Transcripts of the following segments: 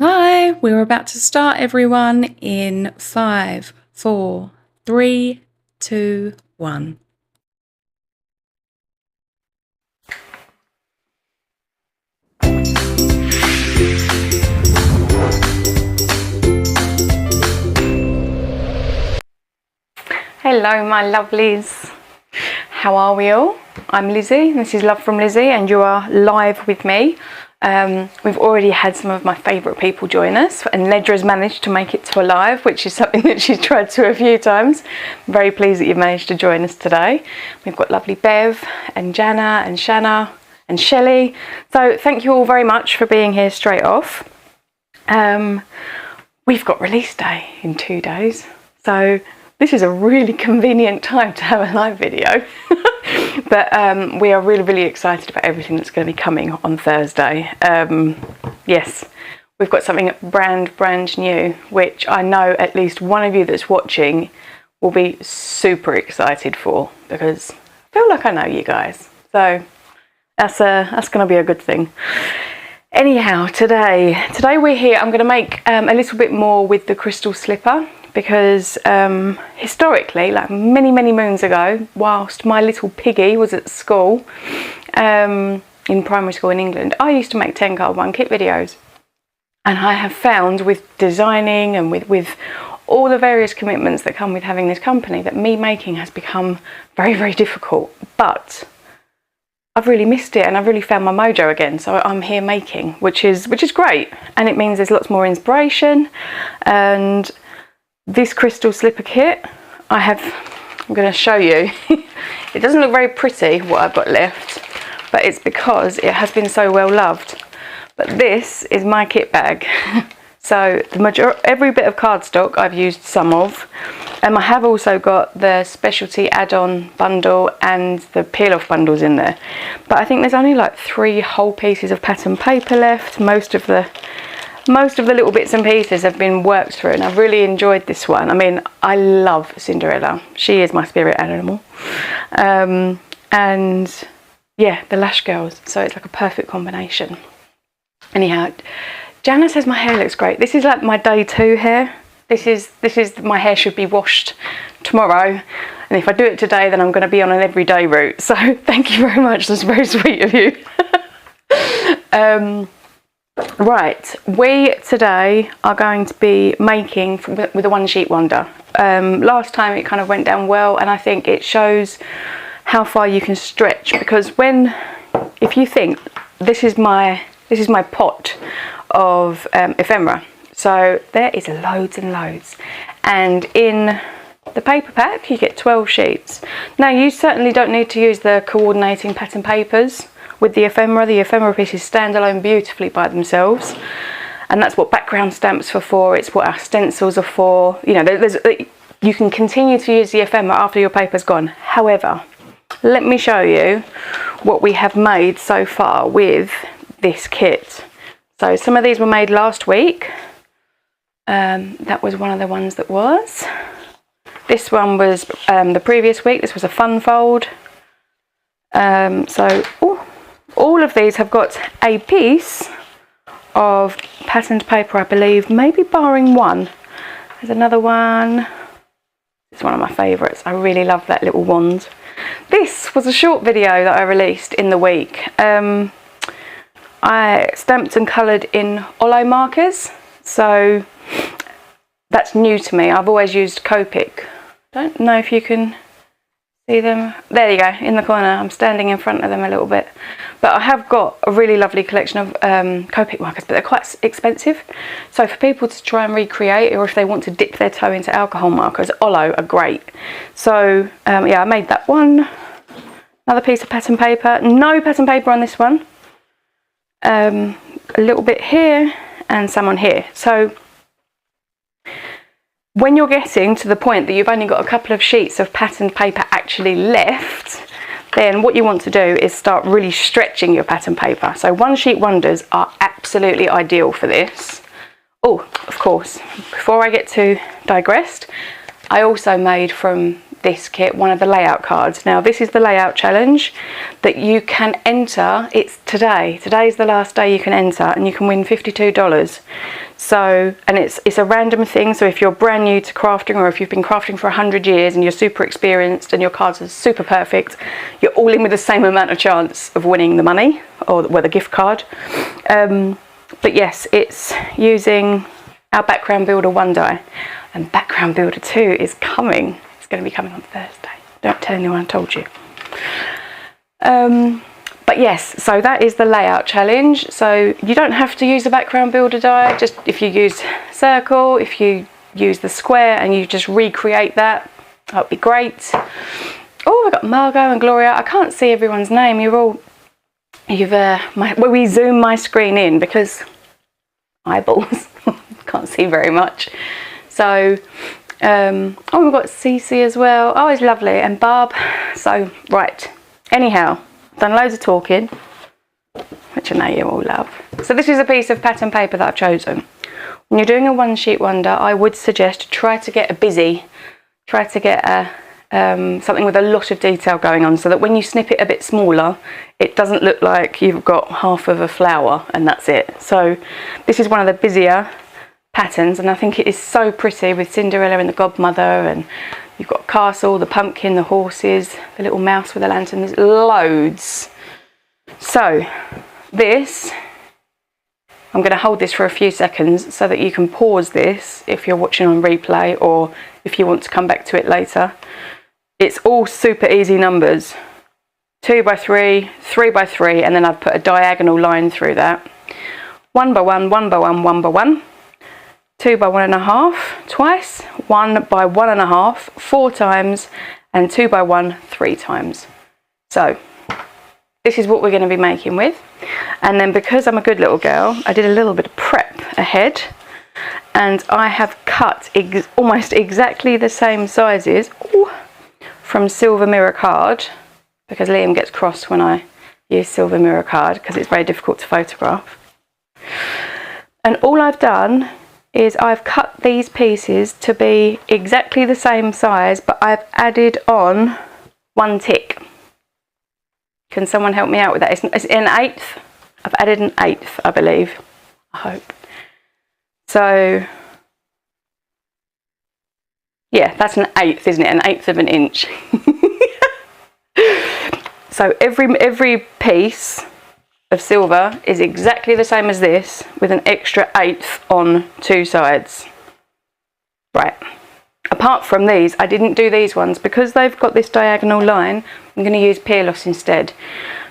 Hi, we're about to start, everyone, in 5, 4, 3, 2, 1. Hello, my lovelies. How are we all? I'm Lizzie, this is Love from Lizzie, and you are live with me. We've already had some of my favourite people join us, and Ledra's managed to make it to a live, which is something that she's tried to a few times. I'm very pleased that you've managed to join us today. We've got lovely Bev and Jana and Shanna and Shelley. So thank you all very much for being here straight off. We've got release day in 2 days, so this is a really convenient time to have a live video. But we are really excited about everything that's going to be coming on Thursday. Yes, we've got something brand new, which I know at least one of you that's watching will be super excited for, because I feel like I know you guys. So that's going to be a good thing. Anyhow, today we're here. I'm going to make a little bit more with the crystal slipper, because historically, like many moons ago, whilst my little piggy was at school, in primary school in England, I used to make 10 card 1 kit videos. And I have found with designing and with all the various commitments that come with having this company, that me making has become very difficult. But I've really missed it, and I've really found my mojo again. So I'm here making, which is great, and it means there's lots more inspiration. And this crystal slipper kit, I'm going to show you. It doesn't look very pretty what I've got left, but it's because it has been so well loved. But this is my kit bag. So every bit of cardstock I've used some of. I have also got the specialty add-on bundle and the peel-off bundles in there. But I think there's only like 3 whole pieces of pattern paper left. Most of the little bits and pieces have been worked through, and I've really enjoyed this one. I mean, I love Cinderella. She is my spirit animal. And yeah, the Lash Girls. So it's like a perfect combination. Anyhow, Jana says my hair looks great. This is like my day 2 hair. This is my hair should be washed tomorrow. And if I do it today, then I'm going to be on an everyday route. So thank you very much. That's very sweet of you. Right, we today are going to be making with a 1 sheet wonder. Last time it kind of went down well, and I think it shows how far you can stretch, because if you think this is my pot of ephemera, so there is loads and loads, and in the paper pack you get 12 sheets. Now you certainly don't need to use the coordinating pattern papers with the ephemera. The ephemera pieces stand alone beautifully by themselves, and that's what background stamps are for. It's what our stencils are for. You know, you can continue to use the ephemera after your paper's gone. However, let me show you what we have made so far with this kit. So some of these were made last week. That was one of the ones that was. This one was the previous week. This was a fun fold. All of these have got a piece of patterned paper, I believe, maybe barring one. There's another one. It's one of my favourites. I really love that little wand. This was a short video that I released in the week. I stamped and coloured in Olo markers, so that's new to me. I've always used Copic. Don't know if you can see them. There you go, in the corner. I'm standing in front of them a little bit. But I have got a really lovely collection of Copic markers, but they're quite expensive. So for people to try and recreate, or if they want to dip their toe into alcohol markers, Olo are great. So yeah, I made that one. Another piece of pattern paper. No pattern paper on this one. A little bit here and some on here. So when you're getting to the point that you've only got a couple of sheets of patterned paper actually left, then what you want to do is start really stretching your pattern paper. So 1 sheet wonders are absolutely ideal for this. Oh, of course, before I get too digressed, I also made from this kit one of the layout cards. Now this is the layout challenge that you can enter. It's today. Today's the last day you can enter, and you can win $52. So, and it's a random thing. So if you're brand new to crafting, or if you've been crafting for 100 years and you're super experienced and your cards are super perfect, you're all in with the same amount of chance of winning the money, or the gift card. But yes, it's using our Background Builder 1 die, and Background Builder 2 is coming. It's going to be coming on Thursday. Don't tell anyone I told you. But yes, so that is the layout challenge. So you don't have to use the Background Builder die. Just if you use circle, if you use the square and you just recreate that, that would be great. Oh, I've got Margot and Gloria. I can't see everyone's name. We zoom my screen in because eyeballs. Can't see very much. So oh, we've got Cece as well. Oh, it's lovely. And Barb. So right, anyhow, done loads of talking, which I know you all love. So this is a piece of pattern paper that I've chosen. When you're doing a one sheet wonder, I would suggest try to get a busy, try to get a something with a lot of detail going on, so that when you snip it a bit smaller, it doesn't look like you've got half of a flower and that's it. So this is one of the busier patterns, and I think it is so pretty with Cinderella and the godmother, and you've got castle, the pumpkin, the horses, the little mouse with a lantern. There's loads. So this, I'm going to hold this for a few seconds so that you can pause this if you're watching on replay, or if you want to come back to it later. It's all super easy numbers. 2 by 3, 3 by 3, and then I've put a diagonal line through that. 1 by 1, 1 by 1, 1 by 1. 2 by 1.5 twice, 1 by 1.5 4 times, and 2 by 1 3 times. So this is what we're going to be making with. And then because I'm a good little girl, I did a little bit of prep ahead, and I have cut almost exactly the same sizes from silver mirror card, because Liam gets cross when I use silver mirror card because it's very difficult to photograph. And all I've done is I've cut these pieces to be exactly the same size, but I've added on 1 tick. Can someone help me out with that? It's an 1/8. I've added an 1/8, I believe. I hope. So yeah, that's an 1/8, isn't it? An 1/8 of an inch. So every piece of silver is exactly the same as this, with an extra 1/8 on 2 sides. Right. Apart from these, I didn't do these ones because they've got this diagonal line. I'm going to use Peerless instead,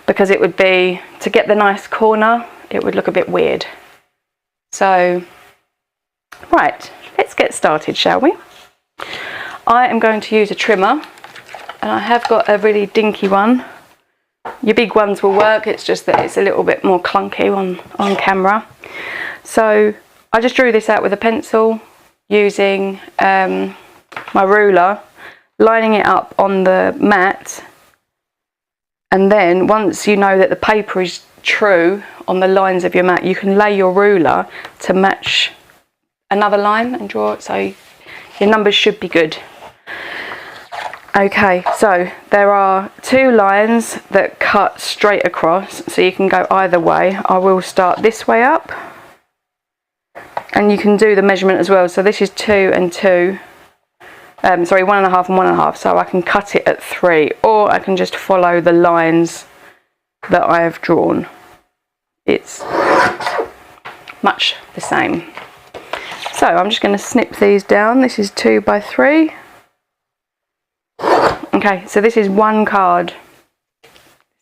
because it would be, to get the nice corner, it would look a bit weird. So, right, let's get started, shall we? I am going to use a trimmer, and I have got a really dinky one. Your big ones will work, it's just that it's a little bit more clunky on camera. So I just drew this out with a pencil using my ruler, lining it up on the mat, and then once you know that the paper is true on the lines of your mat, you can lay your ruler to match another line and draw it, so your numbers should be good. Okay, so there are 2 lines that cut straight across, so you can go either way. I will start this way up, and you can do the measurement as well. So this is 2 and 2, sorry, 1.5 and 1.5, so I can cut it at 3, or I can just follow the lines that I have drawn. It's much the same. So I'm just going to snip these down. This is 2 by 3. Okay, so this is 1 card,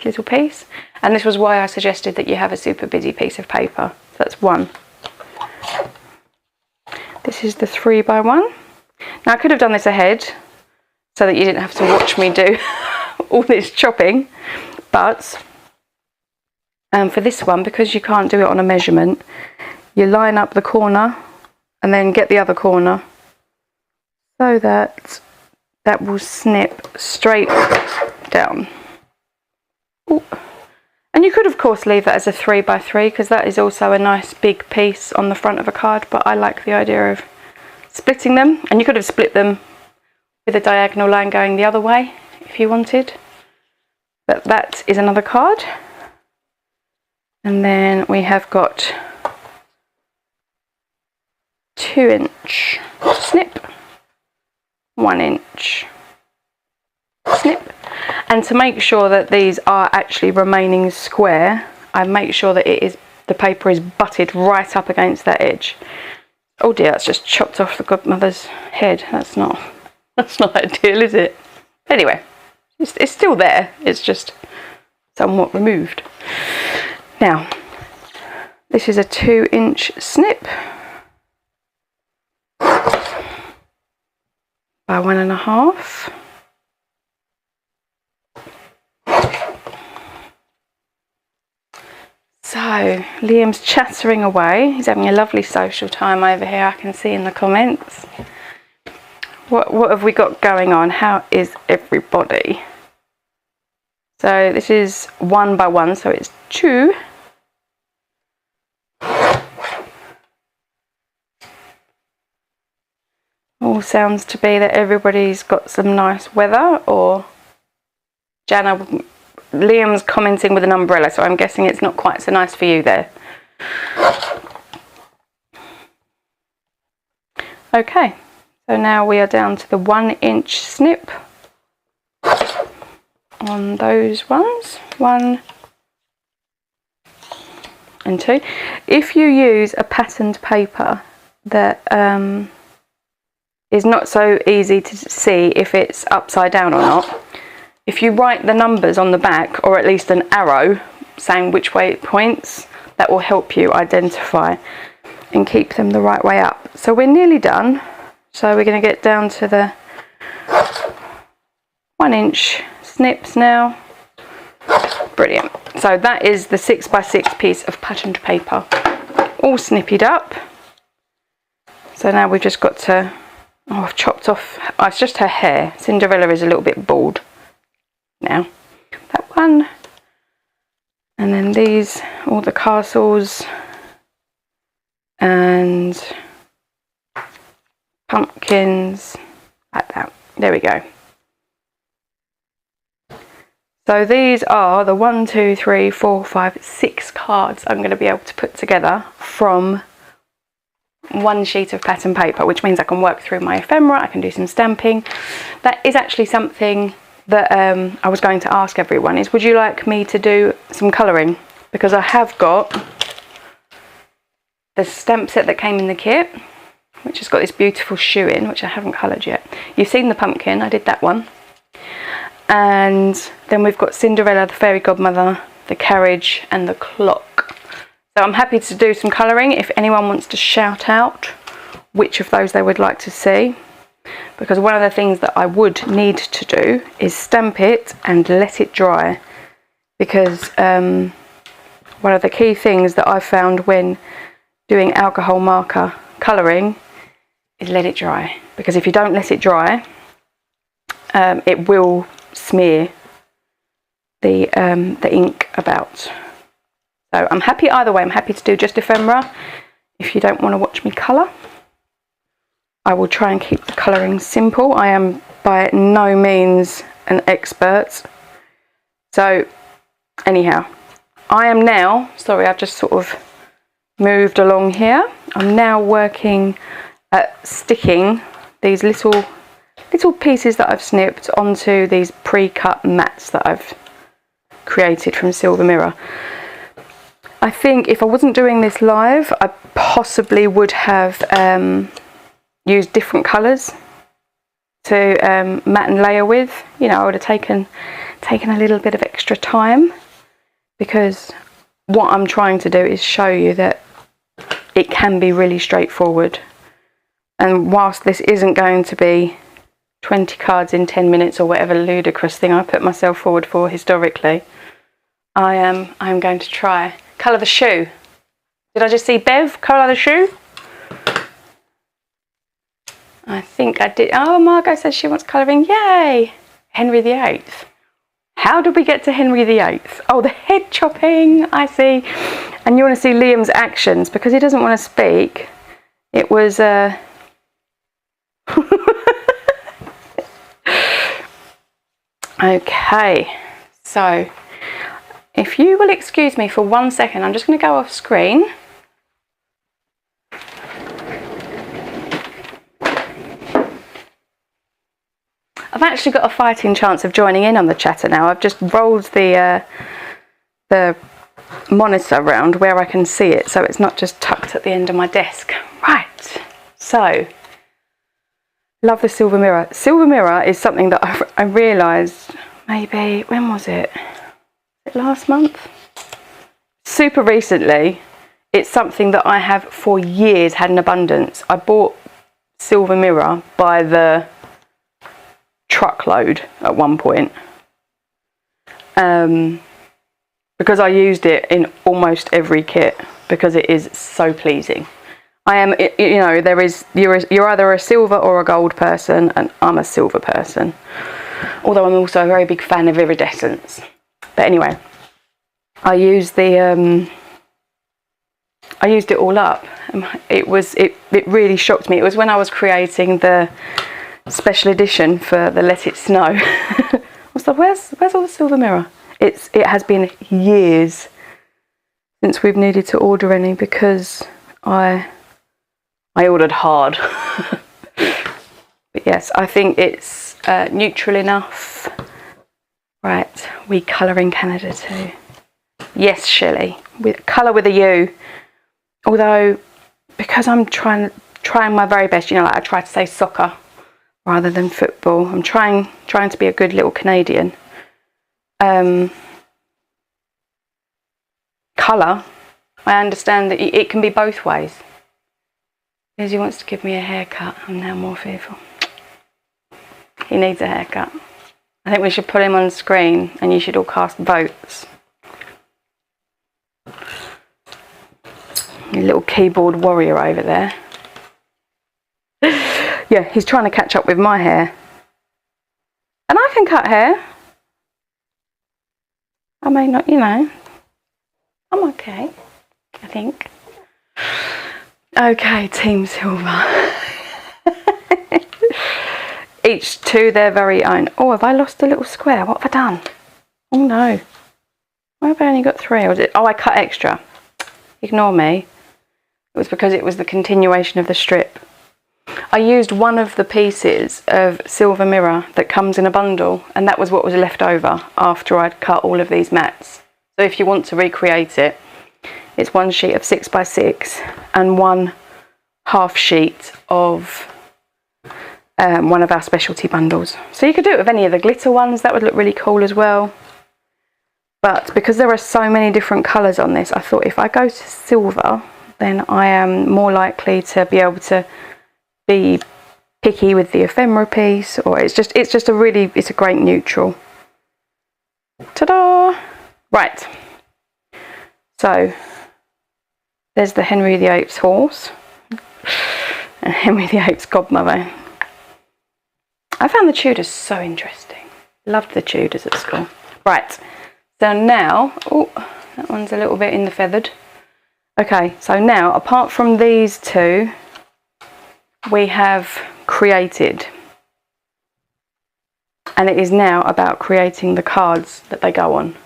little piece, and this was why I suggested that you have a super busy piece of paper. So that's 1. This is the 3 by 1. Now I could have done this ahead so that you didn't have to watch me do all this chopping, but for this one, because you can't do it on a measurement, you line up the corner and then get the other corner so that that will snip straight down. Ooh. And you could of course leave that as a 3 by 3 because that is also a nice big piece on the front of a card, but I like the idea of splitting them, and you could have split them with a diagonal line going the other way if you wanted. But that is another card. And then we have got 2-inch snip, 1-inch snip. And to make sure that these are actually remaining square, I make sure that the paper is butted right up against that edge. Oh dear, that's just chopped off the godmother's head. That's not ideal, is it? Anyway, it's still there. It's just somewhat removed. Now, this is a 2-inch snip by 1.5. So, Liam's chattering away. He's having a lovely social time over here, I can see in the comments. What have we got going on? How is everybody? So this is 1 by 1, so it's 2. All sounds to be that everybody's got some nice weather, or Liam's commenting with an umbrella, so I'm guessing it's not quite so nice for you there. Okay, so now we are down to the 1-inch snip on those ones, 1 and 2. If you use a patterned paper that is not so easy to see if it's upside down or not, if you write the numbers on the back, or at least an arrow saying which way it points, that will help you identify and keep them the right way up. So we're nearly done. So we're going to get down to the 1-inch snips now. Brilliant. So that is the 6 by 6 piece of patterned paper, all snippied up. So now we've just got to, I've chopped off, it's just her hair. Cinderella is a little bit bald now. That one, and then these, all the castles and pumpkins, like that. There we go. So these are the 1, 2, 3, 4, 5, 6 cards I'm going to be able to put together from one sheet of pattern paper, which means I can work through my ephemera, I can do some stamping. That is actually something that I was going to ask everyone, is would you like me to do some colouring? Because I have got the stamp set that came in the kit, which has got this beautiful shoe in, which I haven't coloured yet. You've seen the pumpkin, I did that one. And then we've got Cinderella, the fairy godmother, the carriage and the clock. So I'm happy to do some colouring if anyone wants to shout out which of those they would like to see. Because one of the things that I would need to do is stamp it and let it dry. Because one of the key things that I've found when doing alcohol marker colouring is let it dry. Because if you don't let it dry, it will smear the ink about. So I'm happy either way. I'm happy to do just ephemera if you don't want to watch me colour. I will try and keep the colouring simple. I am by no means an expert. So anyhow, I am now, sorry, I've just sort of moved along here. I'm now working at sticking these little pieces that I've snipped onto these pre-cut mats that I've created from Silver Mirror. I think if I wasn't doing this live, I possibly would have used different colours to mat and layer with. You know, I would have taken a little bit of extra time, because what I'm trying to do is show you that it can be really straightforward. And whilst this isn't going to be 20 cards in 10 minutes or whatever ludicrous thing I put myself forward for historically, I am going to try. Colour the shoe. Did I just see Bev colour the shoe? I think I did. Oh, Margot says she wants colouring. Yay! Henry VIII. How did we get to Henry VIII? Oh, the head chopping. I see. And you want to see Liam's actions because he doesn't want to speak. It was Okay, so if you will excuse me for 1 second, I'm just going to go off screen. I've actually got a fighting chance of joining in on the chatter now. I've just rolled the monitor around where I can see it, so it's not just tucked at the end of my desk. Right, so love the silver mirror. Silver mirror is something that I realised maybe, when was it? Last month? Super recently. It's something that I have for years had in abundance. I bought silver mirror by the truckload at one point, because I used it in almost every kit because it is so pleasing. I am, you know, you're either a silver or a gold person, and I'm a silver person, although I'm also a very big fan of iridescence. But anyway, I used it all up. It really shocked me. It was when I was creating the special edition for the Let It Snow. I was like, where's all the silver mirror? It has been years since we've needed to order any, because I ordered hard. But yes, I think it's neutral enough. Right, we colour in Canada too. Yes, Shelley, with colour with a U. Although, because I'm trying my very best, you know, like I try to say soccer rather than football. I'm trying to be a good little Canadian. Colour, I understand that it can be both ways. Lizi wants to give me a haircut. I'm now more fearful. He needs a haircut. I think we should put him on screen and you should all cast votes. Your little keyboard warrior over there. Yeah, he's trying to catch up with my hair. And I can cut hair. I may not, you know. I'm okay, I think. Okay, Team Silver. Each to their very own. Oh, have I lost a little square? What have I done? Oh no. Why have I only got 3? Or was it? Oh, I cut extra. Ignore me. It was because it was the continuation of the strip. I used one of the pieces of silver mirror that comes in a bundle, and that was what was left over after I'd cut all of these mats. So if you want to recreate it, it's one sheet of 6x6 and one half sheet of one of our specialty bundles. So you could do it with any of the glitter ones. That would look really cool as well. But because there are so many different colours on this, I thought if I go to silver, then I am more likely to be able to be picky with the ephemera piece, or it's just a great neutral. Ta-da! Right. So there's the Henry VIII's horse and Henry VIII's godmother. I found the Tudors so interesting. Loved the Tudors at school. Right. So now, oh, that one's a little bit in the feathered. Okay, so now, apart from these two, we have created. And it is now about creating the cards that they go on.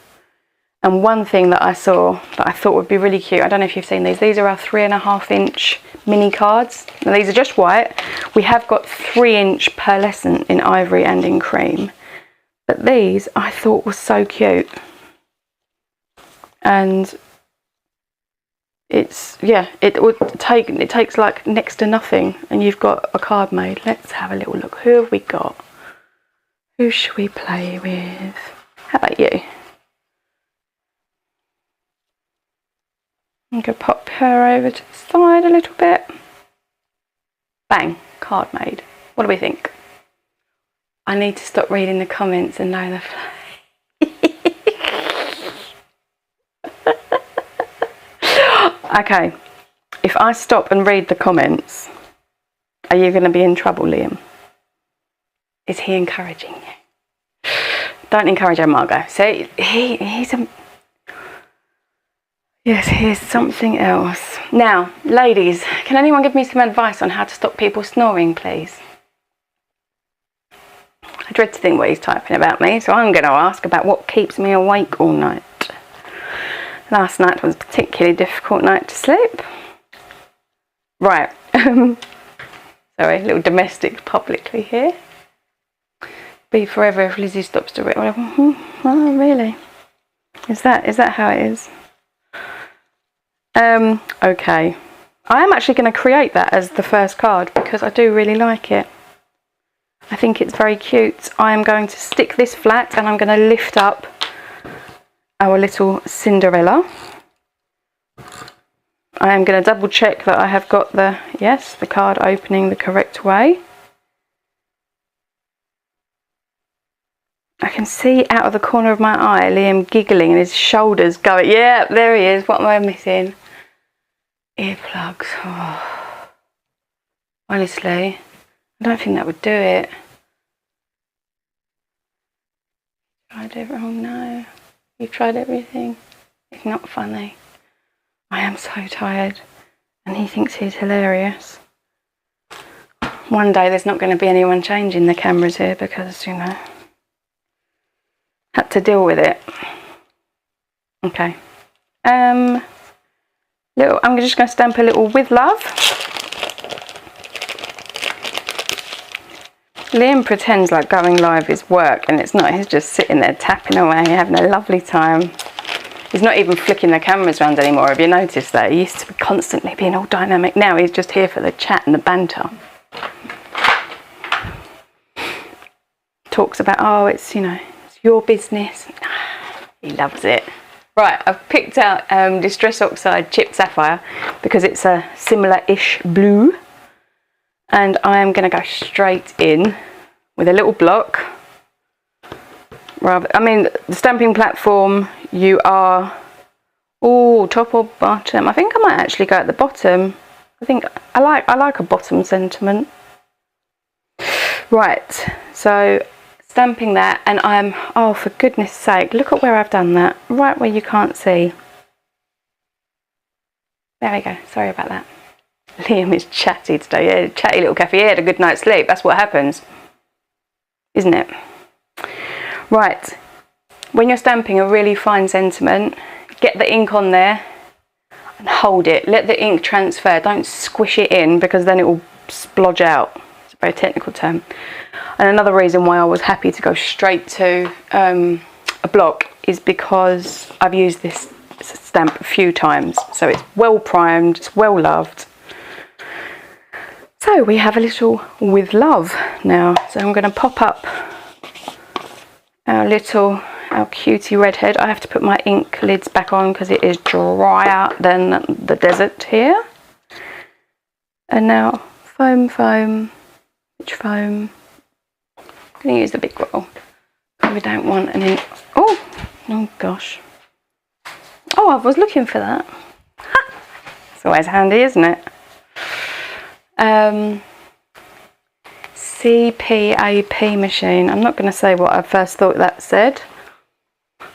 And one thing that I saw that I thought would be really cute, I don't know if you've seen these are our 3.5-inch mini cards. Now these are just white. We have got 3-inch pearlescent in ivory and in cream. But these I thought were so cute. And it's, yeah, it takes like next to nothing and you've got a card made. Let's have a little look. Who have we got? Who should we play with? How about you? I'm going to pop her over to the side a little bit. Bang, card made. What do we think? I need to stop reading the comments and know the play. Okay, if I stop and read the comments, are you going to be in trouble, Liam? Is he encouraging you? Don't encourage him, Margot. See, he's a... Yes, here's something else. Now, ladies, can anyone give me some advice on how to stop people snoring, please? I dread to think what he's typing about me, so I'm going to ask about what keeps me awake all night. Last night was a particularly difficult night to sleep. Right. Sorry, a little domestic publicly here. Be forever if Lizzie stops to read. Oh, really? Is that how it is? Okay. I am actually going to create that as the first card because I do really like it. I think it's very cute. I am going to stick this flat and I'm going to lift up our little Cinderella. I am going to double check that I have got the card opening the correct way. I can see out of the corner of my eye Liam giggling and his shoulders going, yeah, there he is. What am I missing? Earplugs. Oh. Honestly, I don't think that would do it. Tried it. Oh no, you've tried everything. It's not funny. I am so tired, and he thinks he's hilarious. One day there's not going to be anyone changing the cameras here because, you know, had to deal with it. Okay. I'm just going to stamp a little with love. Liam pretends like going live is work, and it's not. He's just sitting there tapping away, having a lovely time. He's not even flicking the cameras around anymore. Have you noticed that? He used to be constantly being all dynamic. Now he's just here for the chat and the banter. Talks about, oh, it's, you know, it's your business. He loves it. Right, I've picked out Distress Oxide Chipped Sapphire because it's a similar-ish blue. And I am going to go straight in with a little block. I mean, the stamping platform, you are, top or bottom. I think I might actually go at the bottom. I think I like a bottom sentiment. Right, so stamping that, and I'm, oh, for goodness sake, look at where I've done that, right where you can't see. There we go, sorry about that. Liam is chatty today, yeah, chatty little Cafe. He had a good night's sleep, that's what happens, isn't it? Right, when you're stamping a really fine sentiment, get the ink on there and hold it. Let the ink transfer, don't squish it in because then it will splodge out. It's a very technical term. And another reason why I was happy to go straight to a block is because I've used this stamp a few times. So it's well primed, it's well loved. So we have a little with love now. So I'm going to pop up our cutie redhead. I have to put my ink lids back on because it is drier than the desert here. And now foam, which foam? I'm going to use the big roll. We don't want an ink. Oh gosh. Oh, I was looking for that. Ha! It's always handy, isn't it? CPAP machine. I'm not going to say what I first thought that said.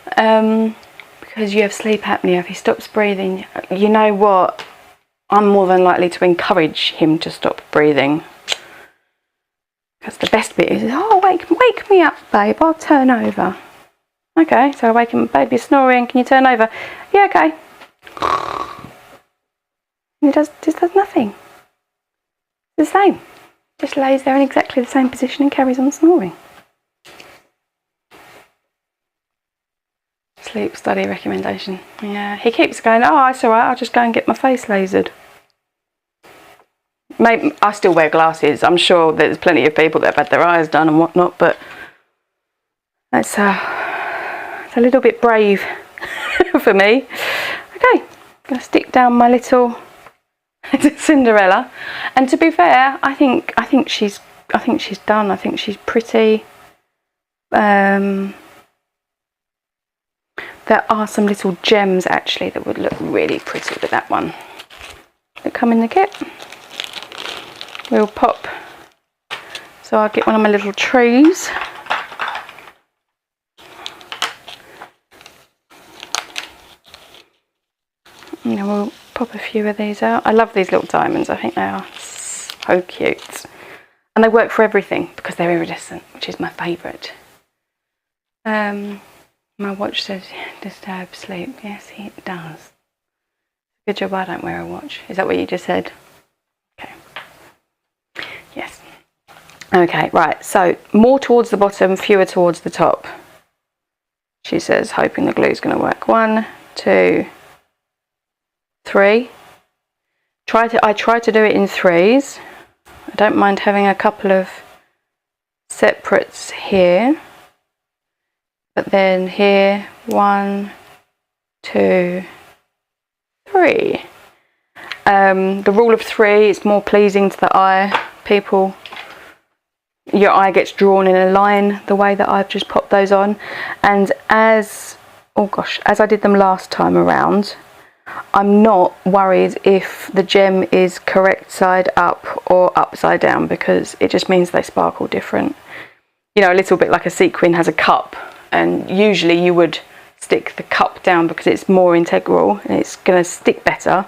Because you have sleep apnea. If he stops breathing, you know what? I'm more than likely to encourage him to stop breathing. Because the best bit is, oh, wake me up, babe. I'll turn over. Okay, so I wake him, babe, you're snoring. Can you turn over? Yeah, okay. And he just does nothing. It's the same. Just lays there in exactly the same position and carries on snoring. Sleep study recommendation. Yeah, he keeps going, oh, it's alright, I'll just go and get my face lasered. Maybe I still wear glasses. I'm sure there's plenty of people that have had their eyes done and whatnot, but it's a little bit brave for me. Okay, I'm going to stick down my little Cinderella, and to be fair, I think she's done. I think she's pretty. There are some little gems actually that would look really pretty with that one that come in the kit. We'll pop, so I'll get one of my little trees. And then we'll pop a few of these out. I love these little diamonds. I think they are so cute. And they work for everything because they're iridescent, which is my favourite. My watch says disturb sleep. Yes, it does. Good job I don't wear a watch. Is that what you just said? Okay. Yes. Okay, right. So more towards the bottom, fewer towards the top. She says, hoping the glue's going to work. 1, 2, 3. I try to do it in threes. I don't mind having a couple of separates here. But then here, 1, 2, 3. The rule of 3 is more pleasing to the eye. Your eye gets drawn in a line the way that I've just popped those on. And as I did them last time around, I'm not worried if the gem is correct side up or upside down, because it just means they sparkle different. You know, a little bit like a sequin has a cup, and usually you would stick the cup down because it's more integral and it's going to stick better.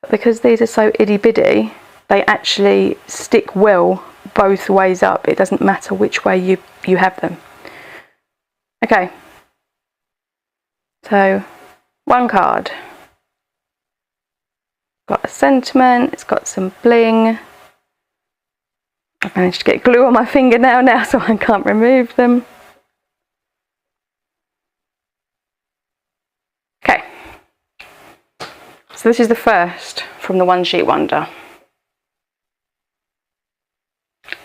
But because these are so itty bitty, they actually stick well both ways up. It doesn't matter which way you have them. Okay, so one card. Got a sentiment, it's got some bling. I've managed to get glue on my fingernail now so I can't remove them. Okay, so this is the first from the One Sheet Wonder.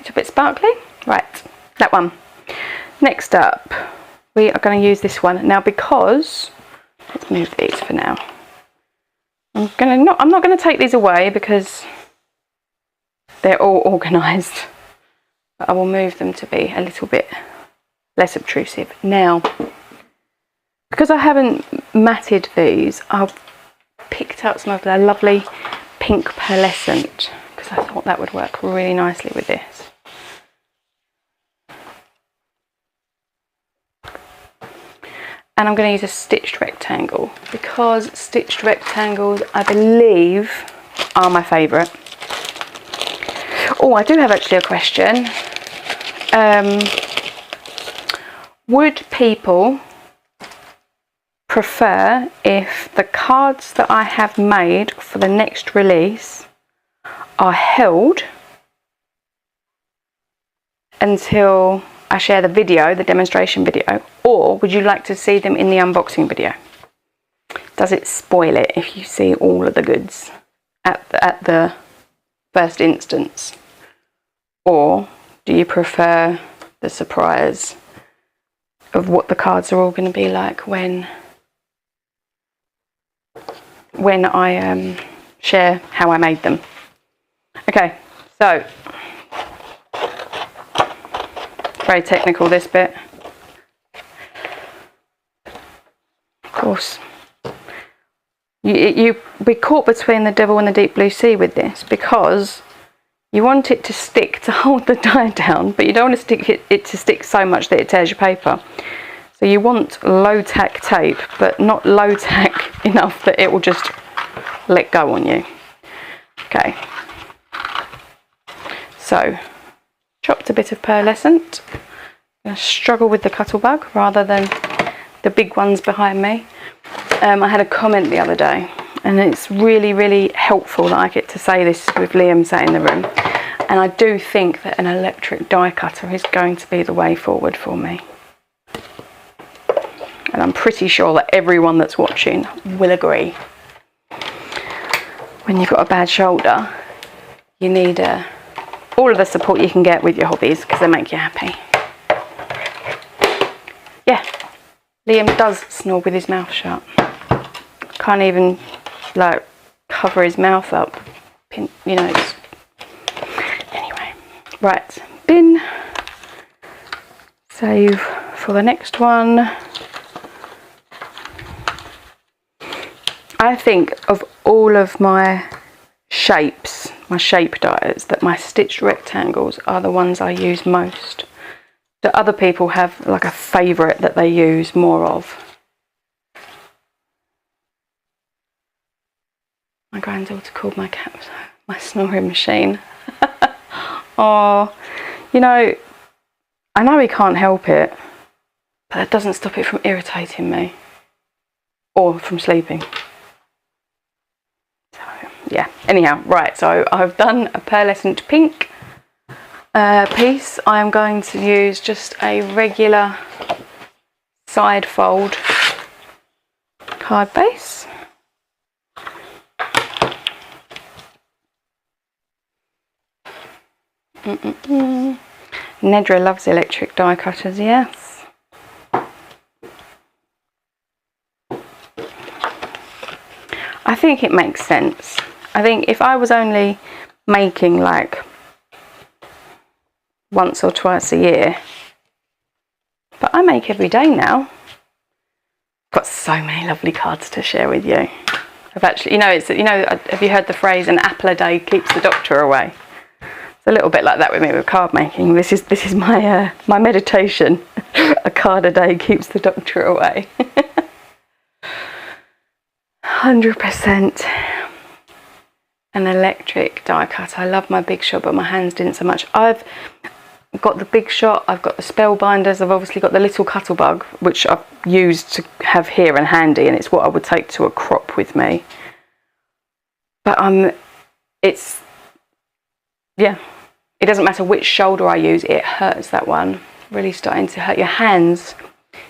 It's a bit sparkly. Right, that one. Next up, we are going to use this one. Now because, let's move these for now. I'm not going to take these away because they're all organised. But I will move them to be a little bit less obtrusive. Now, because I haven't matted these, I've picked out some of the lovely pink pearlescent because I thought that would work really nicely with this. And I'm going to use a stitched rectangle because stitched rectangles, I believe, are my favourite. Oh, I do have actually a question. Would people prefer if the cards that I have made for the next release are held until I share the video, the demonstration video, or would you like to see them in the unboxing video? Does it spoil it if you see all of the goods at the first instance? Or do you prefer the surprise of what the cards are all going to be like when I share how I made them? Okay, so very technical, this bit. Of course, we're caught between the devil and the deep blue sea with this, because you want it to stick to hold the die down, but you don't want to stick it to stick so much that it tears your paper. So you want low tack tape, but not low tack enough that it will just let go on you. Okay, so chopped a bit of pearlescent. I'm going to struggle with the Cuttlebug rather than the big ones behind me. I had a comment the other day, and it's really, really helpful that I get to say this with Liam sat in the room. And I do think that an electric die cutter is going to be the way forward for me. And I'm pretty sure that everyone that's watching will agree. When you've got a bad shoulder, you need all of the support you can get with your hobbies because they make you happy. Yeah, Liam does snore with his mouth shut. Can't even like cover his mouth up. You know. Anyway, right, bin. Save for the next one. I think of all of my shapes, my shape dies, that my stitched rectangles are the ones I use most. Do other people have like a favourite that they use more of? My granddaughter called my cat my snoring machine. Oh, you know, I know he can't help it, but that doesn't stop it from irritating me or from sleeping. So, yeah, anyhow, right, so I've done a pearlescent pink piece. I am going to use just a regular side fold card base. Nedra loves electric die cutters, yes. I think it makes sense. I think if I was only making like once or twice a year, but I make every day now. I've got so many lovely cards to share with you. I've actually, have you heard the phrase, an apple a day keeps the doctor away? It's a little bit like that with me with card making. This is my my meditation. A card a day keeps the doctor away. 100% an electric die cut. I love my Big Shot, but my hands didn't so much. I've got the Big Shot, I've got the Spellbinders, I've obviously got the little Cuttlebug, which I've used to have here and handy, and it's what I would take to a crop with me. But yeah, it doesn't matter which shoulder I use, it hurts, that one. Really starting to hurt your hands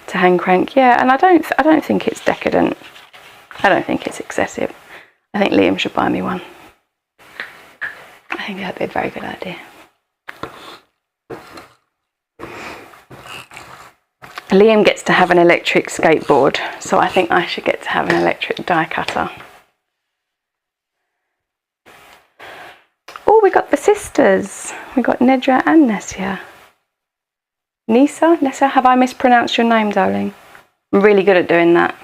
to hand crank. Yeah, and I don't think it's decadent. I don't think it's excessive. I think Liam should buy me one. I think that'd be a very good idea. Liam gets to have an electric skateboard, so I think I should get to have an electric die cutter. Oh, we got the sisters. We got Nedra and Nessia. Nessa, have I mispronounced your name, darling? I'm really good at doing that.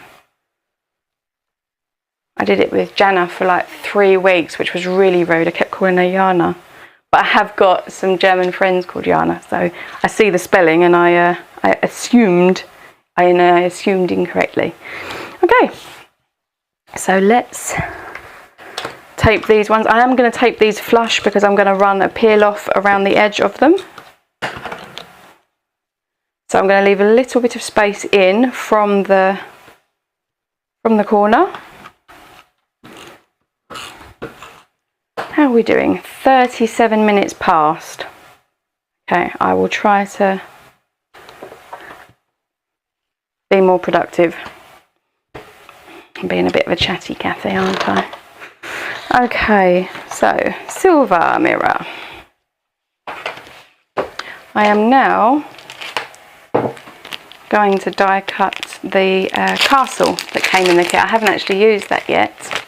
I did it with Jana for like 3 weeks, which was really rude. I kept calling her Jana. But I have got some German friends called Jana, so I see the spelling and I assumed incorrectly. Okay, so let's tape these ones. I am going to tape these flush because I'm going to run a peel off around the edge of them. So I'm going to leave a little bit of space in from the corner. How are we doing? 37 minutes past. Okay, I will try to be more productive. I'm being a bit of a chatty Cathy, aren't I? Okay, so silver mirror. I am now going to die cut the castle that came in the kit. I haven't actually used that yet.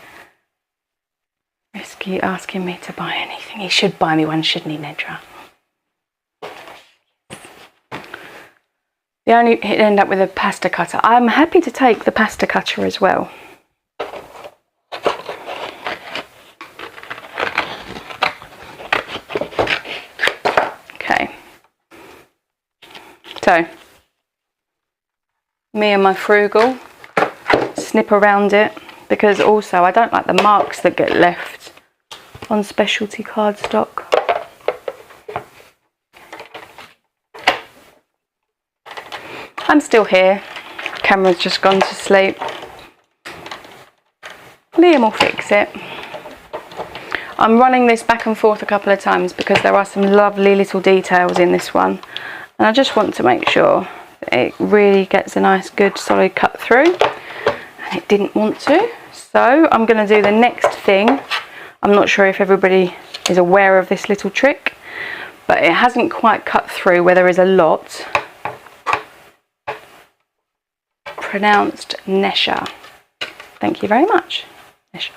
Risky asking me to buy anything. He should buy me one, shouldn't he, Nedra? He'd end up with a pasta cutter. I'm happy to take the pasta cutter as well. Okay. So, me and my frugal snip around it, because also I don't like the marks that get left on specialty cardstock. I'm still here. Camera's just gone to sleep. Liam will fix it. I'm running this back and forth a couple of times because there are some lovely little details in this one, and I just want to make sure that it really gets a nice good solid cut through, and it didn't want to. So I'm going to do the next thing. I'm not sure if everybody is aware of this little trick, but it hasn't quite cut through where there is a lot. Pronounced Nesha. Thank you very much, Nesha.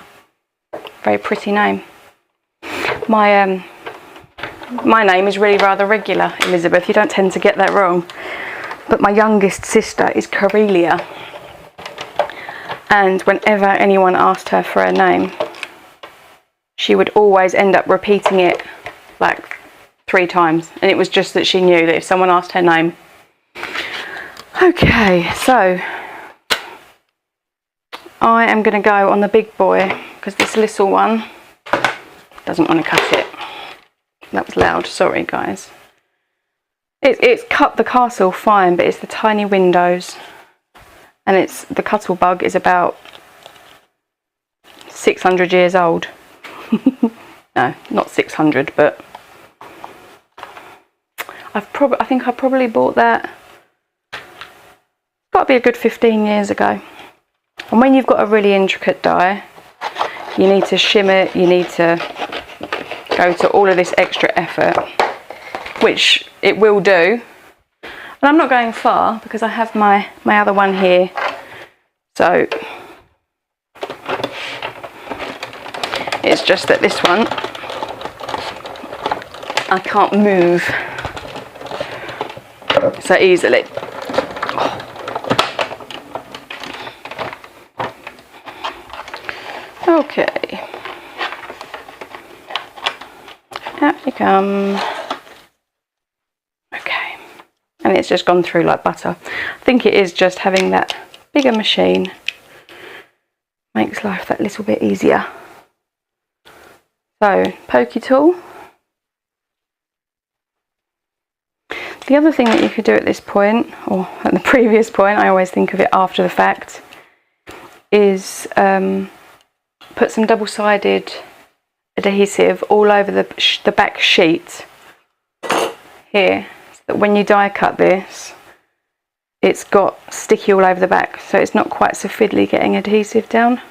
Very pretty name. My name is really rather regular, Elizabeth. You don't tend to get that wrong. But my youngest sister is Corelia, and whenever anyone asked her for a name, she would always end up repeating it like 3 times, and it was just that she knew that if someone asked her name. Okay, so I am going to go on the big boy because this little one doesn't want to cut it. that was loud, sorry guys. It's cut the castle fine, but it's the tiny windows, and the cuttle bug is about 600 years old. No, not 600, but I think I probably bought that, got to be a good 15 years ago. And when you've got a really intricate die, you need to shimmer, you need to go to all of this extra effort, which it will do. And I'm not going far because I have my other one here, so it's just that this one I can't move so easily. Okay, out you come. Okay, and it's just gone through like butter. I think it is just having that bigger machine makes life that little bit easier. So, pokey tool. The other thing that you could do at this point, or at the previous point, I always think of it after the fact, is put some double-sided adhesive all over the back sheet here, so that when you die cut this, it's got sticky all over the back, so it's not quite so fiddly getting adhesive down.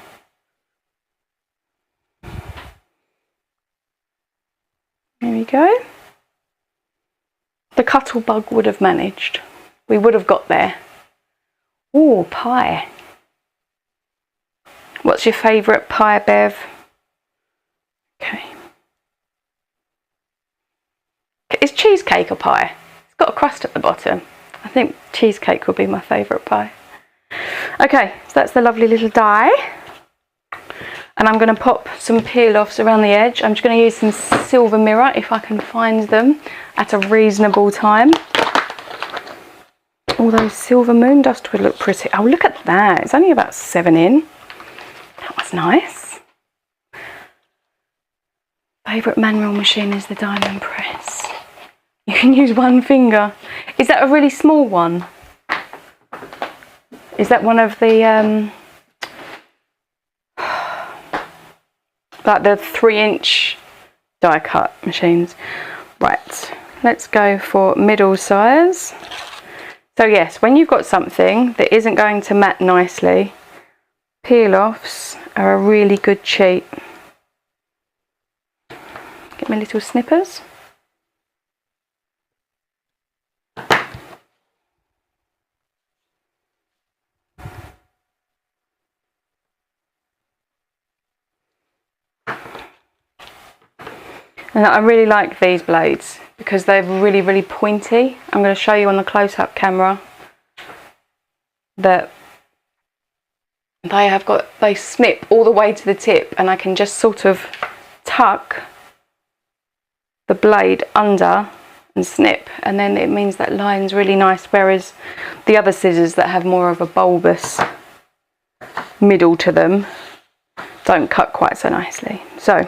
There we go. The cuttle bug would have managed. We would have got there. Ooh, pie. What's your favourite pie, Bev? Okay. Is cheesecake a pie? It's got a crust at the bottom. I think cheesecake would be my favourite pie. Okay, so that's the lovely little die. And I'm going to pop some peel-offs around the edge. I'm just going to use some silver mirror if I can find them at a reasonable time. Although silver moon dust would look pretty. Oh, look at that. It's only about 7 in. That was nice. Favourite manual machine is the diamond press. You can use one finger. Is that a really small one? Is that one of the like the 3-inch die cut machines? Right, let's go for middle size. So yes, when you've got something that isn't going to mat nicely, peel offs are a really good cheat. Get my little snippers. And I really like these blades because they're really, really pointy. I'm going to show you on the close-up camera that they snip all the way to the tip, and I can just sort of tuck the blade under and snip, and then it means that line's really nice, whereas the other scissors that have more of a bulbous middle to them don't cut quite so nicely. So I'm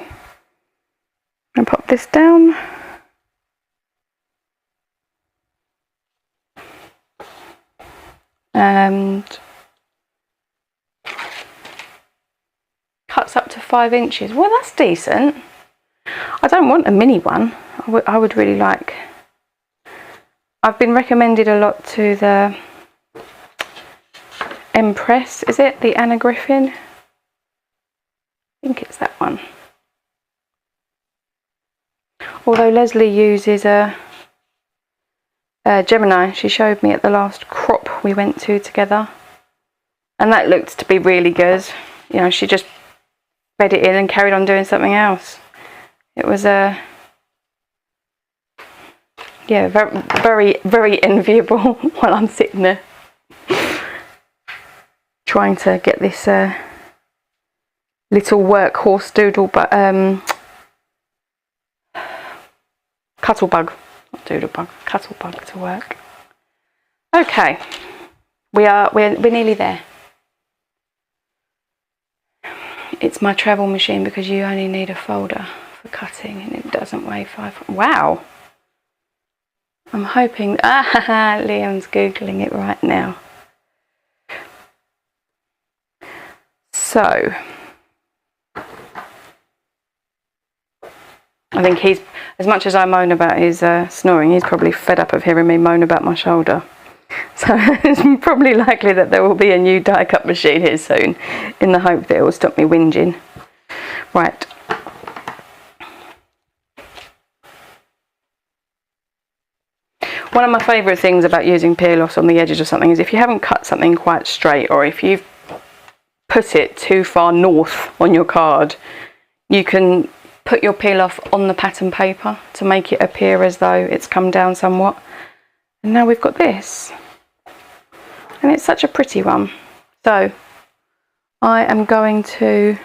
going to pop this down. And cuts up to 5 inches. Well, that's decent. I don't want a mini one. I would really like. I've been recommended a lot to the Empress, is it? The Anna Griffin? I think it's that one. Although Leslie uses a Gemini, she showed me at the last crop we went to together, and that looked to be really good. You know, she just fed it in and carried on doing something else. It was yeah, very, very, very enviable while I'm sitting there trying to get this little workhorse doodle, but Cuttlebug, not doodlebug, Cuttlebug to work. Okay, we're nearly there. It's my travel machine because you only need a folder for cutting, and it doesn't weigh 5. Wow. I'm hoping, Liam's Googling it right now. So, I think he's, as much as I moan about his snoring, he's probably fed up of hearing me moan about my shoulder. So it's probably likely that there will be a new die cut machine here soon, in the hope that it will stop me whinging. Right. One of my favourite things about using peel-offs on the edges of something is if you haven't cut something quite straight, or if you've put it too far north on your card, you can put your peel-off on the pattern paper to make it appear as though it's come down somewhat. And now we've got this. And it's such a pretty one. So I am going to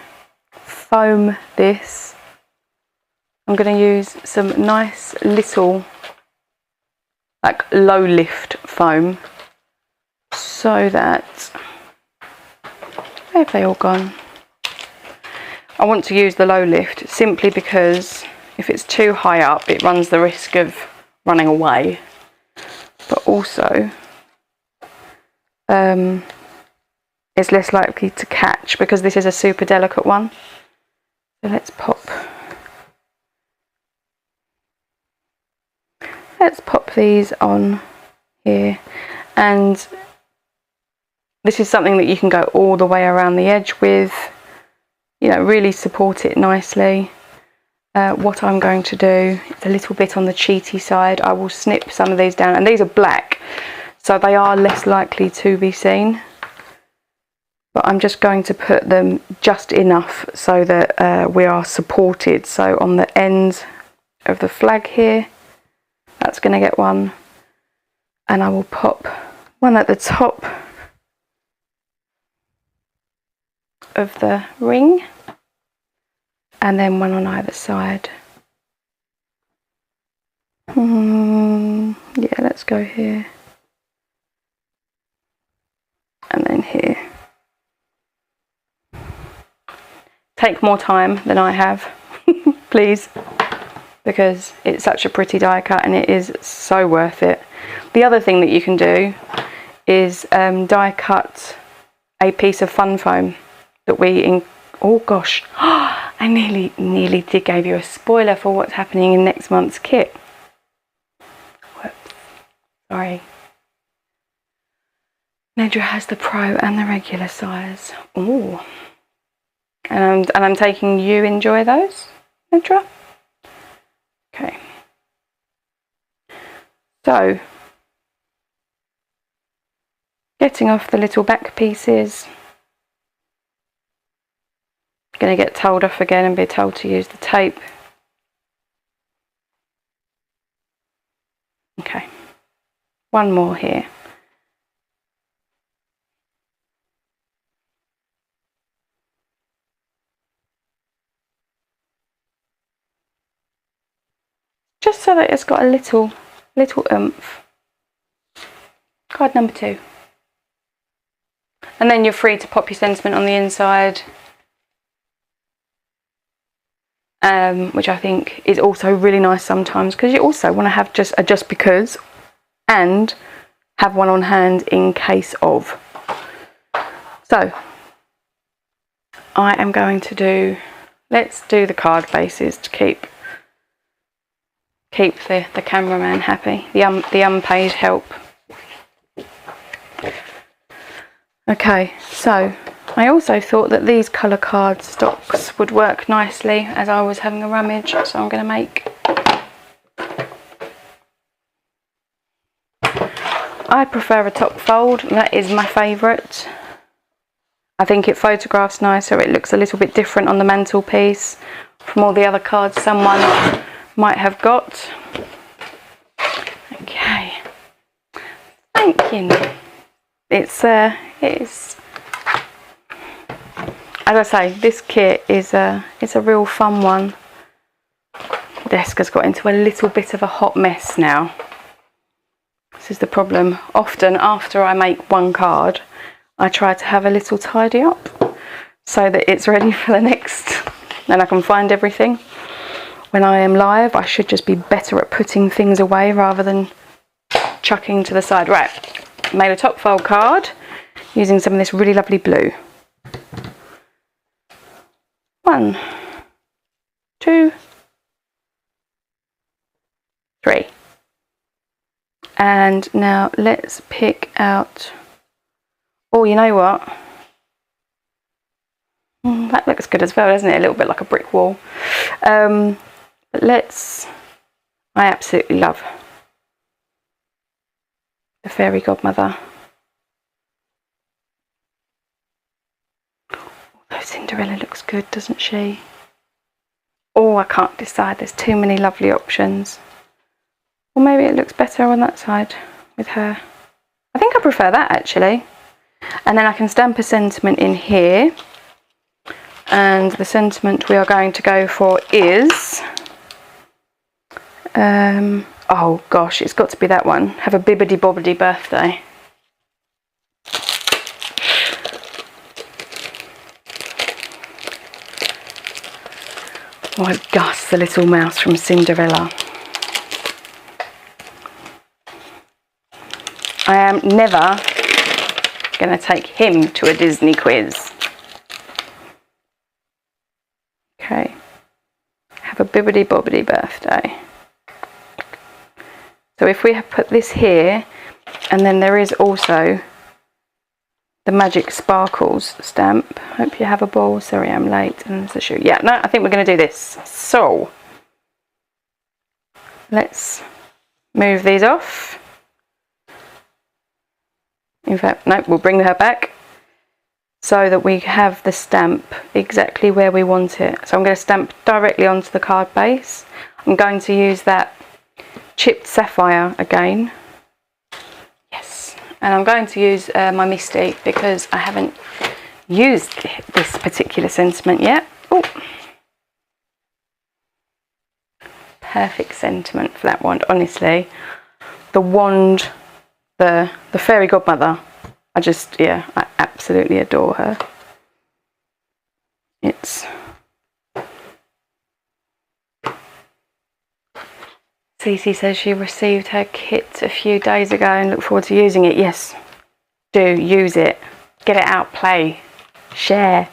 foam this. I'm going to use some nice little like low lift foam, so that, where have they all gone? I want to use the low lift simply because if it's too high up it runs the risk of running away, but also it's less likely to catch because this is a super delicate one. So let's pop these on here, and this is something that you can go all the way around the edge with, you know, really support it nicely. What I'm going to do, it's a little bit on the cheaty side, I will snip some of these down, and these are black so they are less likely to be seen, but I'm just going to put them just enough so that we are supported. So on the ends of the flag here, that's going to get one, and I will pop one at the top of the ring, and then one on either side. Yeah, let's go here, and then here. Take more time than I have, please, because it's such a pretty die cut and it is so worth it. The other thing that you can do is die cut a piece of fun foam that we oh gosh, I nearly did give you a spoiler for what's happening in next month's kit. Whoops, sorry. Nedra has the pro and the regular size. Ooh. And I'm taking you enjoy those, Nedra? Okay. So, getting off the little back pieces. Going to get told off again and be told to use the tape. Okay, one more here. Just so that it's got a little oomph. Card number 2. And then you're free to pop your sentiment on the inside, which I think is also really nice sometimes, because you also want to have just a just because and have one on hand in case of. So I am going to do, let's do the card bases to keep the cameraman happy, the unpaid help. Okay, so I also thought that these colour card stocks would work nicely as I was having a rummage, so I'm going to make, I prefer a top fold, that is my favourite. I think it photographs nicer, it looks a little bit different on the mantelpiece from all the other cards someone might have got. Okay, thank you. It's as I say, this kit is it's a real fun one. The desk has got into a little bit of a hot mess now. This is the problem. Often after I make one card, I try to have a little tidy up so that it's ready for the next and I can find everything. when I am live, I should just be better at putting things away rather than chucking to the side. Right, made a top fold card using some of this really lovely blue. 1, 2, 3. And now let's pick out, oh, you know what? That looks good as well, doesn't it? A little bit like a brick wall. I absolutely love the fairy godmother. Although Cinderella looks good, doesn't she? Oh, I can't decide. There's too many lovely options. Or maybe it looks better on that side with her. I think I prefer that actually. And then I can stamp a sentiment in here. And the sentiment we are going to go for is, oh gosh, it's got to be that one. Have a bibbidi bobbidi birthday. Oh, Gus, the little mouse from Cinderella. I am never going to take him to a Disney quiz. Okay. Have a bibbidi bobbidi birthday. So if we have put this here, and then there is also the Magic Sparkles stamp. Hope you have a ball. Sorry, I'm late. And there's a shoe. Yeah, no, I think we're going to do this. So let's move these off. In fact, no, we'll bring her back so that we have the stamp exactly where we want it. So I'm going to stamp directly onto the card base. I'm going to use that chipped sapphire again. Yes. And I'm going to use my Misty because I haven't used this particular sentiment yet. Oh, perfect sentiment for that wand, honestly. The wand, the fairy godmother, I absolutely adore her. Cece says she received her kit a few days ago and look forward to using it. Yes, do use it. Get it out, play, share.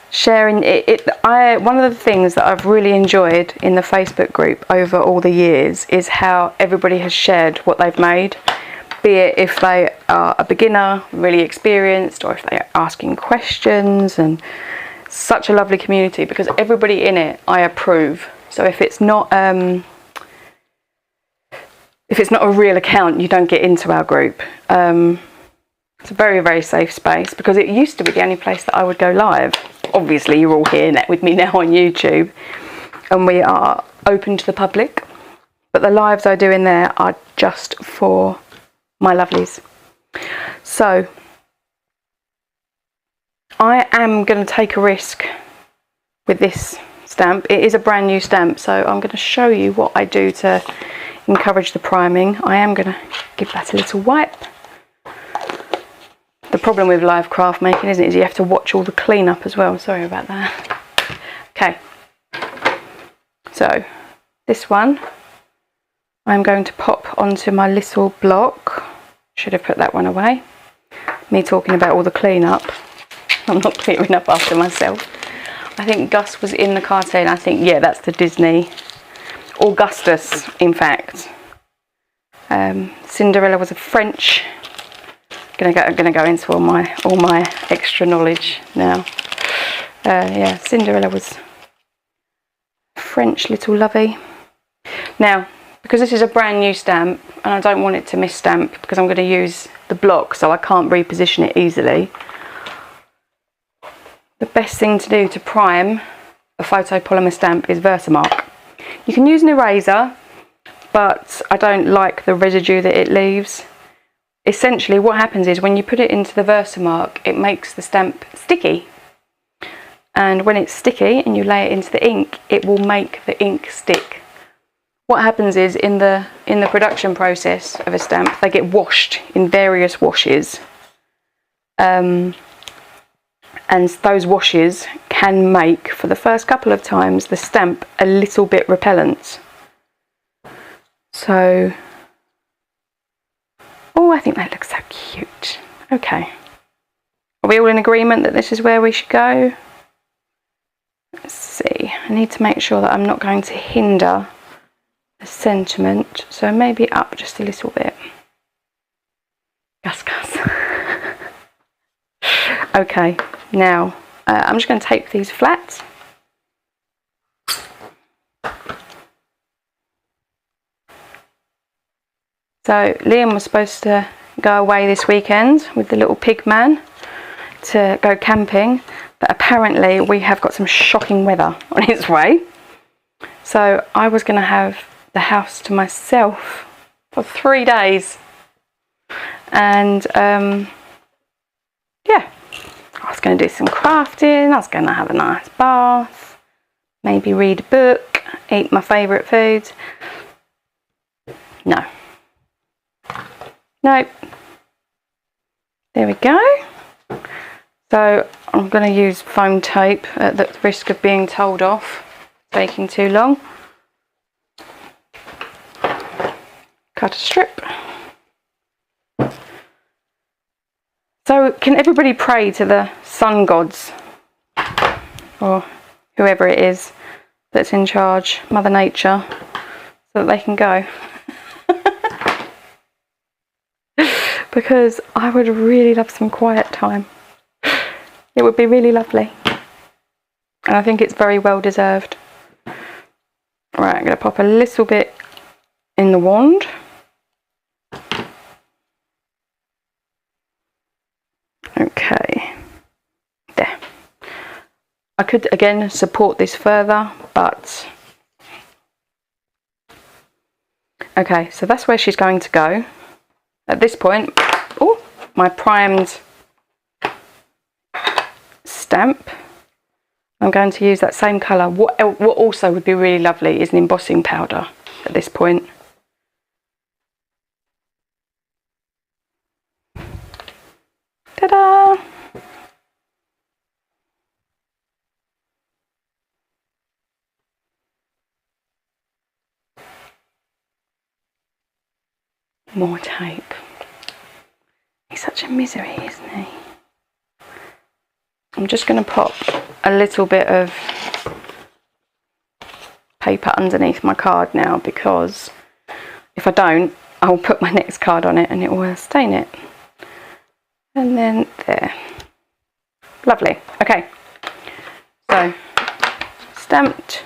Sharing it. One of the things that I've really enjoyed in the Facebook group over all the years is how everybody has shared what they've made. Be it if they are a beginner, really experienced, or if they are asking questions, and such a lovely community because everybody in it I approve. So if it's not a real account, you don't get into our group. It's a very, very safe space because it used to be the only place that I would go live. Obviously, you're all here with me now on YouTube, and we are open to the public. But the lives I do in there are just for my lovelies. So I am going to take a risk with this stamp. It is a brand new stamp, so I'm going to show you what I do to encourage the priming. I am going to give that a little wipe. The problem with live craft making, isn't it, is you have to watch all the cleanup as well. Sorry about that. Okay, so this one I'm going to pop onto my little block. Should have put that one away. Me talking about all the cleanup. I'm not clearing up after myself. I think Gus was in the cartoon. I think, yeah, that's the Disney. Augustus, in fact. Cinderella was a French. I'm gonna go into all my extra knowledge now. Yeah, Cinderella was French little lovey. Now, because this is a brand new stamp and I don't want it to miss stamp because I'm going to use the block, so I can't reposition it easily. The best thing to do to prime a photopolymer stamp is Versamark. You can use an eraser, but I don't like the residue that it leaves. Essentially what happens is when you put it into the Versamark, it makes the stamp sticky. And when it's sticky and you lay it into the ink, it will make the ink stick. What happens is in the production process of a stamp, they get washed in various washes. And those washes can make, for the first couple of times, the stamp a little bit repellent. So, oh, I think that looks so cute. Okay. Are we all in agreement that this is where we should go? Let's see. I need to make sure that I'm not going to hinder the sentiment. So maybe up just a little bit. Gus, Gus. Okay, now I'm just going to tape these flat. So Liam was supposed to go away this weekend with the little pig man to go camping, but apparently we have got some shocking weather on its way. So I was going to have the house to myself for 3 days. And yeah, I was going to do some crafting, I was going to have a nice bath, maybe read a book, eat my favourite foods. No. Nope. There we go. So I'm going to use foam tape at the risk of being told off, taking too long. Cut a strip. So can everybody pray to the sun gods, or whoever it is that's in charge, Mother Nature, so that they can go? Because I would really love some quiet time. It would be really lovely. And I think it's very well deserved. Right, I'm going to pop a little bit in the wand. Okay. There. I could again support this further, but... Okay, so that's where she's going to go. At this point, oh, my primed stamp. I'm going to use that same colour. What also would be really lovely is an embossing powder at this point. Ta-da! More tape. He's such a misery, isn't he? I'm just going to pop a little bit of paper underneath my card now, because if I don't, I'll put my next card on it and it will stain it. And then there. Lovely. Okay. So, stamped.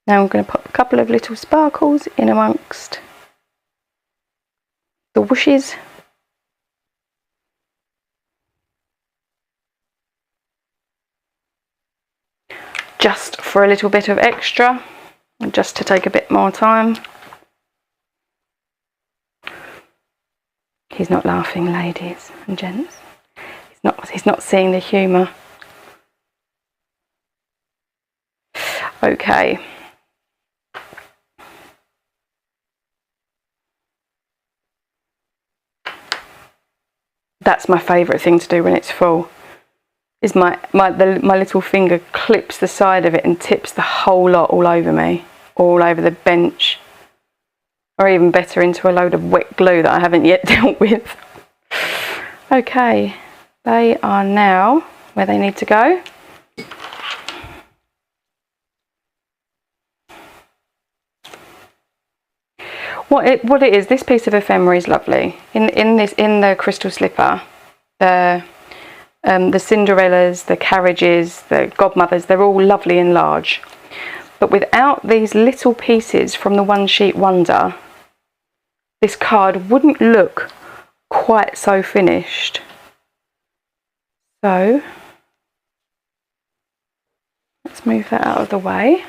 Now I'm going to pop a couple of little sparkles in amongst the whooshes. Just for a little bit of extra, and just to take a bit more time. He's not laughing, ladies and gents. He's not seeing the humour. Okay. That's my favourite thing to do when it's full. Is my little finger clips the side of it and tips the whole lot all over me, all over the bench, or even better into a load of wet glue that I haven't yet dealt with. Okay, they are now where they need to go. What it is, this piece of ephemera is lovely. In the crystal slipper, the Cinderellas, the carriages, the godmothers, they're all lovely and large. But without these little pieces from the One Sheet Wonder, this card wouldn't look quite so finished. So let's move that out of the way.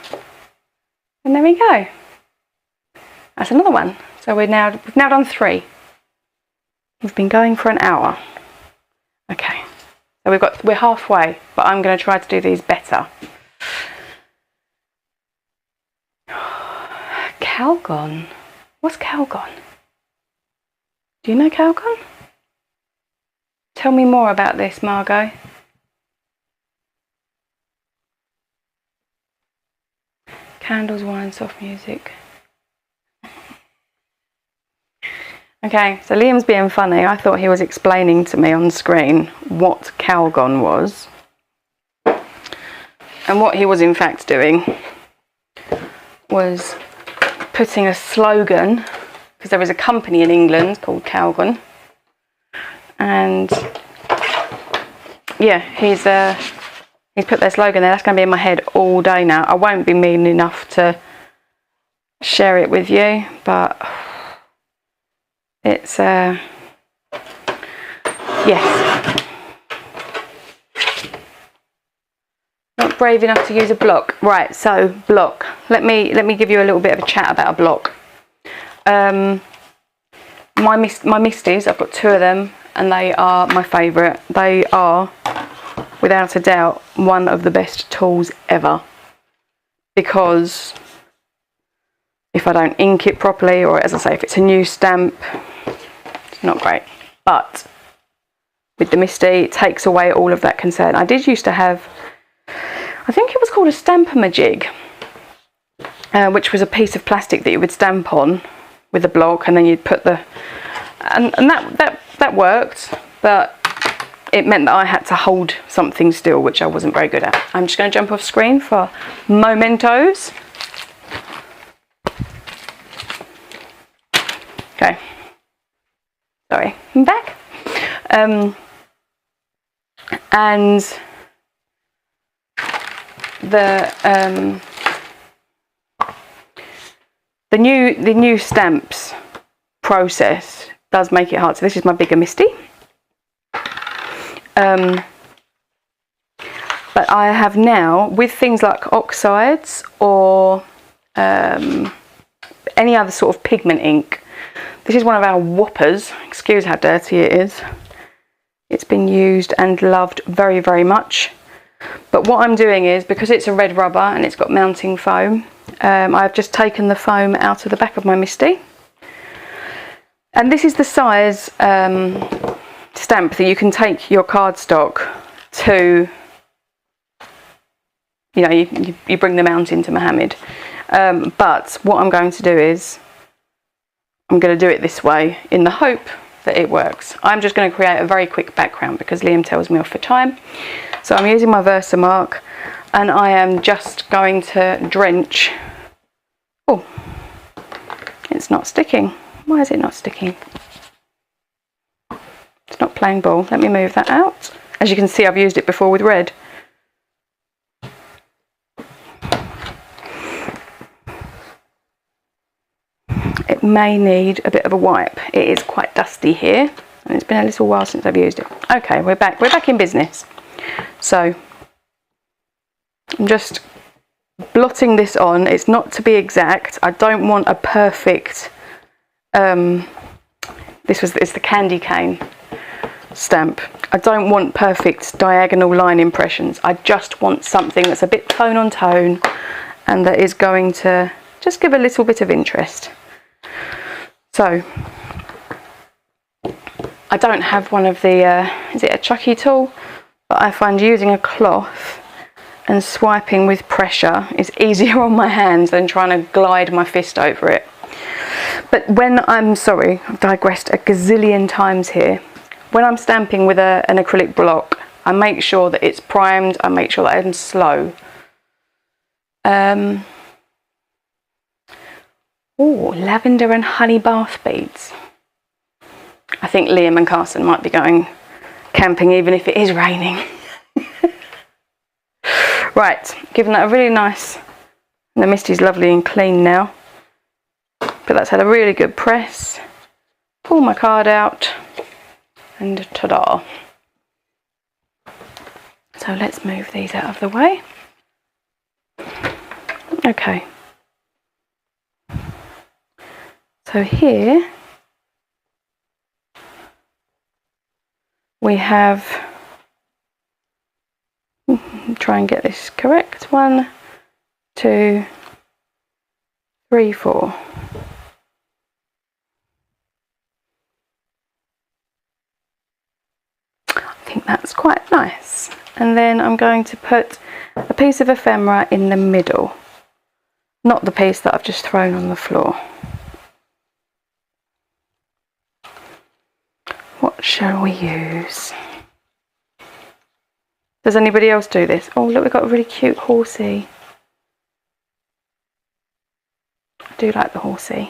And there we go. That's another one. So we've now done 3. We've been going for an hour. Okay. So we're halfway, but I'm going to try to do these better. Calgon. What's Calgon? Do you know Calgon? Tell me more about this, Margot. Candles, wine, soft music. Okay, so Liam's being funny. I thought he was explaining to me on screen what Calgon was. And what he was in fact doing was putting a slogan, because there is a company in England called Calgon. And yeah, he's put their slogan there. That's going to be in my head all day now. I won't be mean enough to share it with you, but it's yes. Not brave enough to use a block. Right, so block. Let me give you a little bit of a chat about a block. My Misties, I've got 2 of them, and they are my favourite. They are, without a doubt, one of the best tools ever. Because if I don't ink it properly, or as I say, if it's a new stamp, it's not great. But with the Misty, it takes away all of that concern. I did used to have, I think it was called a Stamp-a-Majig, which was a piece of plastic that you would stamp on with a block, and then you'd put the, and that worked, but it meant that I had to hold something still, which I wasn't very good at. I'm just going to jump off screen for mementos. Okay, sorry, I'm back. And the new stamps process does make it hard. So this is my bigger Misty. But I have now, with things like oxides or any other sort of pigment ink, this is one of our whoppers. Excuse how dirty it is. It's been used and loved very, very much. But what I'm doing is, because it's a red rubber and it's got mounting foam, I've just taken the foam out of the back of my Misty. And this is the size stamp that you can take your cardstock to, you know, you bring the mount into Mohammed. But what I'm going to do is, I'm going to do it this way in the hope that it works. I'm just going to create a very quick background because Liam tells me off for time. So I'm using my Versamark, and I am just going to drench. Oh, it's not sticking. Why is it not sticking? It's not playing ball. Let me move that out. As you can see, I've used it before with red. It may need a bit of a wipe. It is quite dusty here, and it's been a little while since I've used it. Okay, we're back. We're back in business. So I'm just blotting this on. It's not to be exact. I don't want a perfect. It's the candy cane stamp. I don't want perfect diagonal line impressions. I just want something that's a bit tone on tone, and that is going to just give a little bit of interest. So I don't have one of the, is it a chucky tool? But I find using a cloth and swiping with pressure is easier on my hands than trying to glide my fist over it. But when I'm, sorry, I've digressed a gazillion times here. When I'm stamping with an acrylic block, I make sure that it's primed, I make sure that I'm slow. Oh, lavender and honey bath beads. I think Liam and Carson might be going camping even if it is raining. Right, giving that a really nice, the Misty's lovely and clean now, but that's had a really good press. Pull my card out, and ta-da. So let's move these out of the way. Okay. So here we have, try and get this correct, 1, 2, 3, 4. that's quite nice. And then I'm going to put a piece of ephemera in the middle, not the piece that I've just thrown on the floor. What shall we use? Does anybody else do this? Oh look, we've got a really cute horsey. I do like the horsey.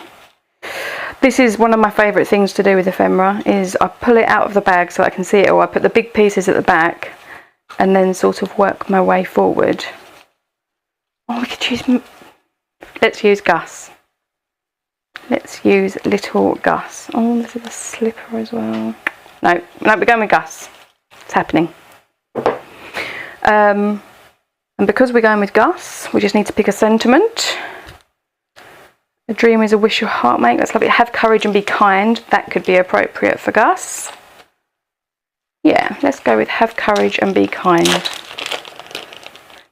This is one of my favourite things to do with ephemera, is I pull it out of the bag so I can see it all. I put the big pieces at the back and then sort of work my way forward. Oh, we could use... Let's use Gus. Let's use little Gus. Oh, this is a slipper as well. No, we're going with Gus. It's happening. And because we're going with Gus, we just need to pick a sentiment. A dream is a wish your heart makes. That's lovely. Have courage and be kind. That could be appropriate for Gus. Yeah, let's go with have courage and be kind.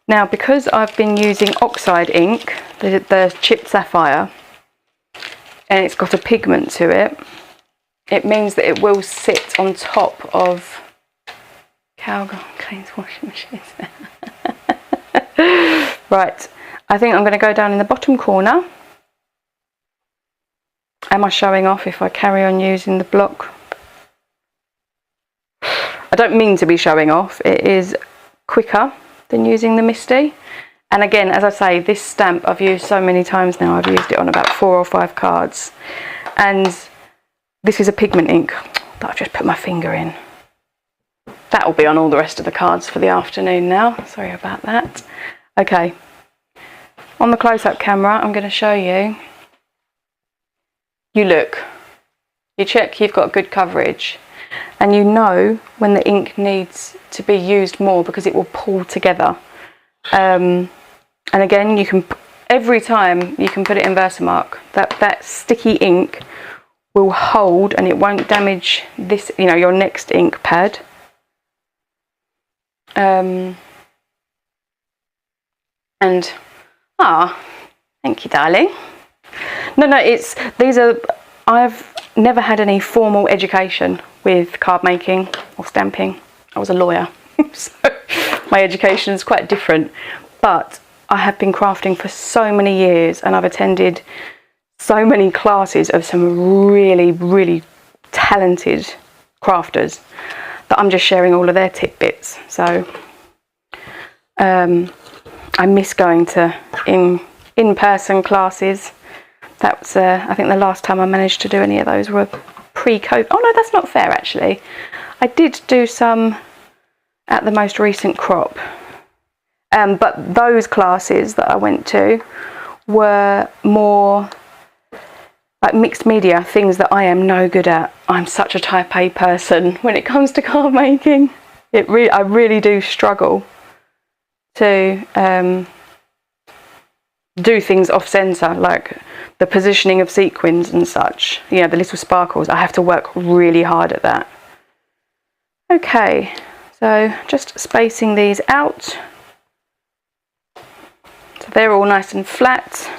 Now, because I've been using oxide ink, the chipped sapphire, and it's got a pigment to it, it means that it will sit on top of Calgon Clean's washing machine. Right, I think I'm going to go down in the bottom corner. Am I showing off if I carry on using the block? I don't mean to be showing off. It is quicker than using the Misty. And again, as I say, this stamp I've used so many times now. I've used it on about 4 or 5 cards. And this is a pigment ink that I've just put my finger in. That will be on all the rest of the cards for the afternoon now. Sorry about that. Okay. On the close-up camera, I'm going to show you. You look. You check you've got good coverage. And you know when the ink needs to be used more because it will pull together. And again, you can, every time you can put it in Versamark, that sticky ink will hold and it won't damage this, you know, your next ink pad. And thank you, darling. No, I've never had any formal education with card making or stamping. I was a lawyer, so my education is quite different. But I have been crafting for so many years and I've attended so many classes of some really, really talented crafters that I'm just sharing all of their tidbits. So I miss going to in-person classes. That was, I think the last time I managed to do any of those were pre-COVID. Oh no, that's not fair actually. I did do some at the most recent crop. But those classes that I went to were more like mixed media, things that I am no good at. I'm such a type A person when it comes to card making. I really do struggle to do things off centre, like the positioning of sequins and such. You know, the little sparkles. I have to work really hard at that. Okay, so just spacing these out. So they're all nice and flat.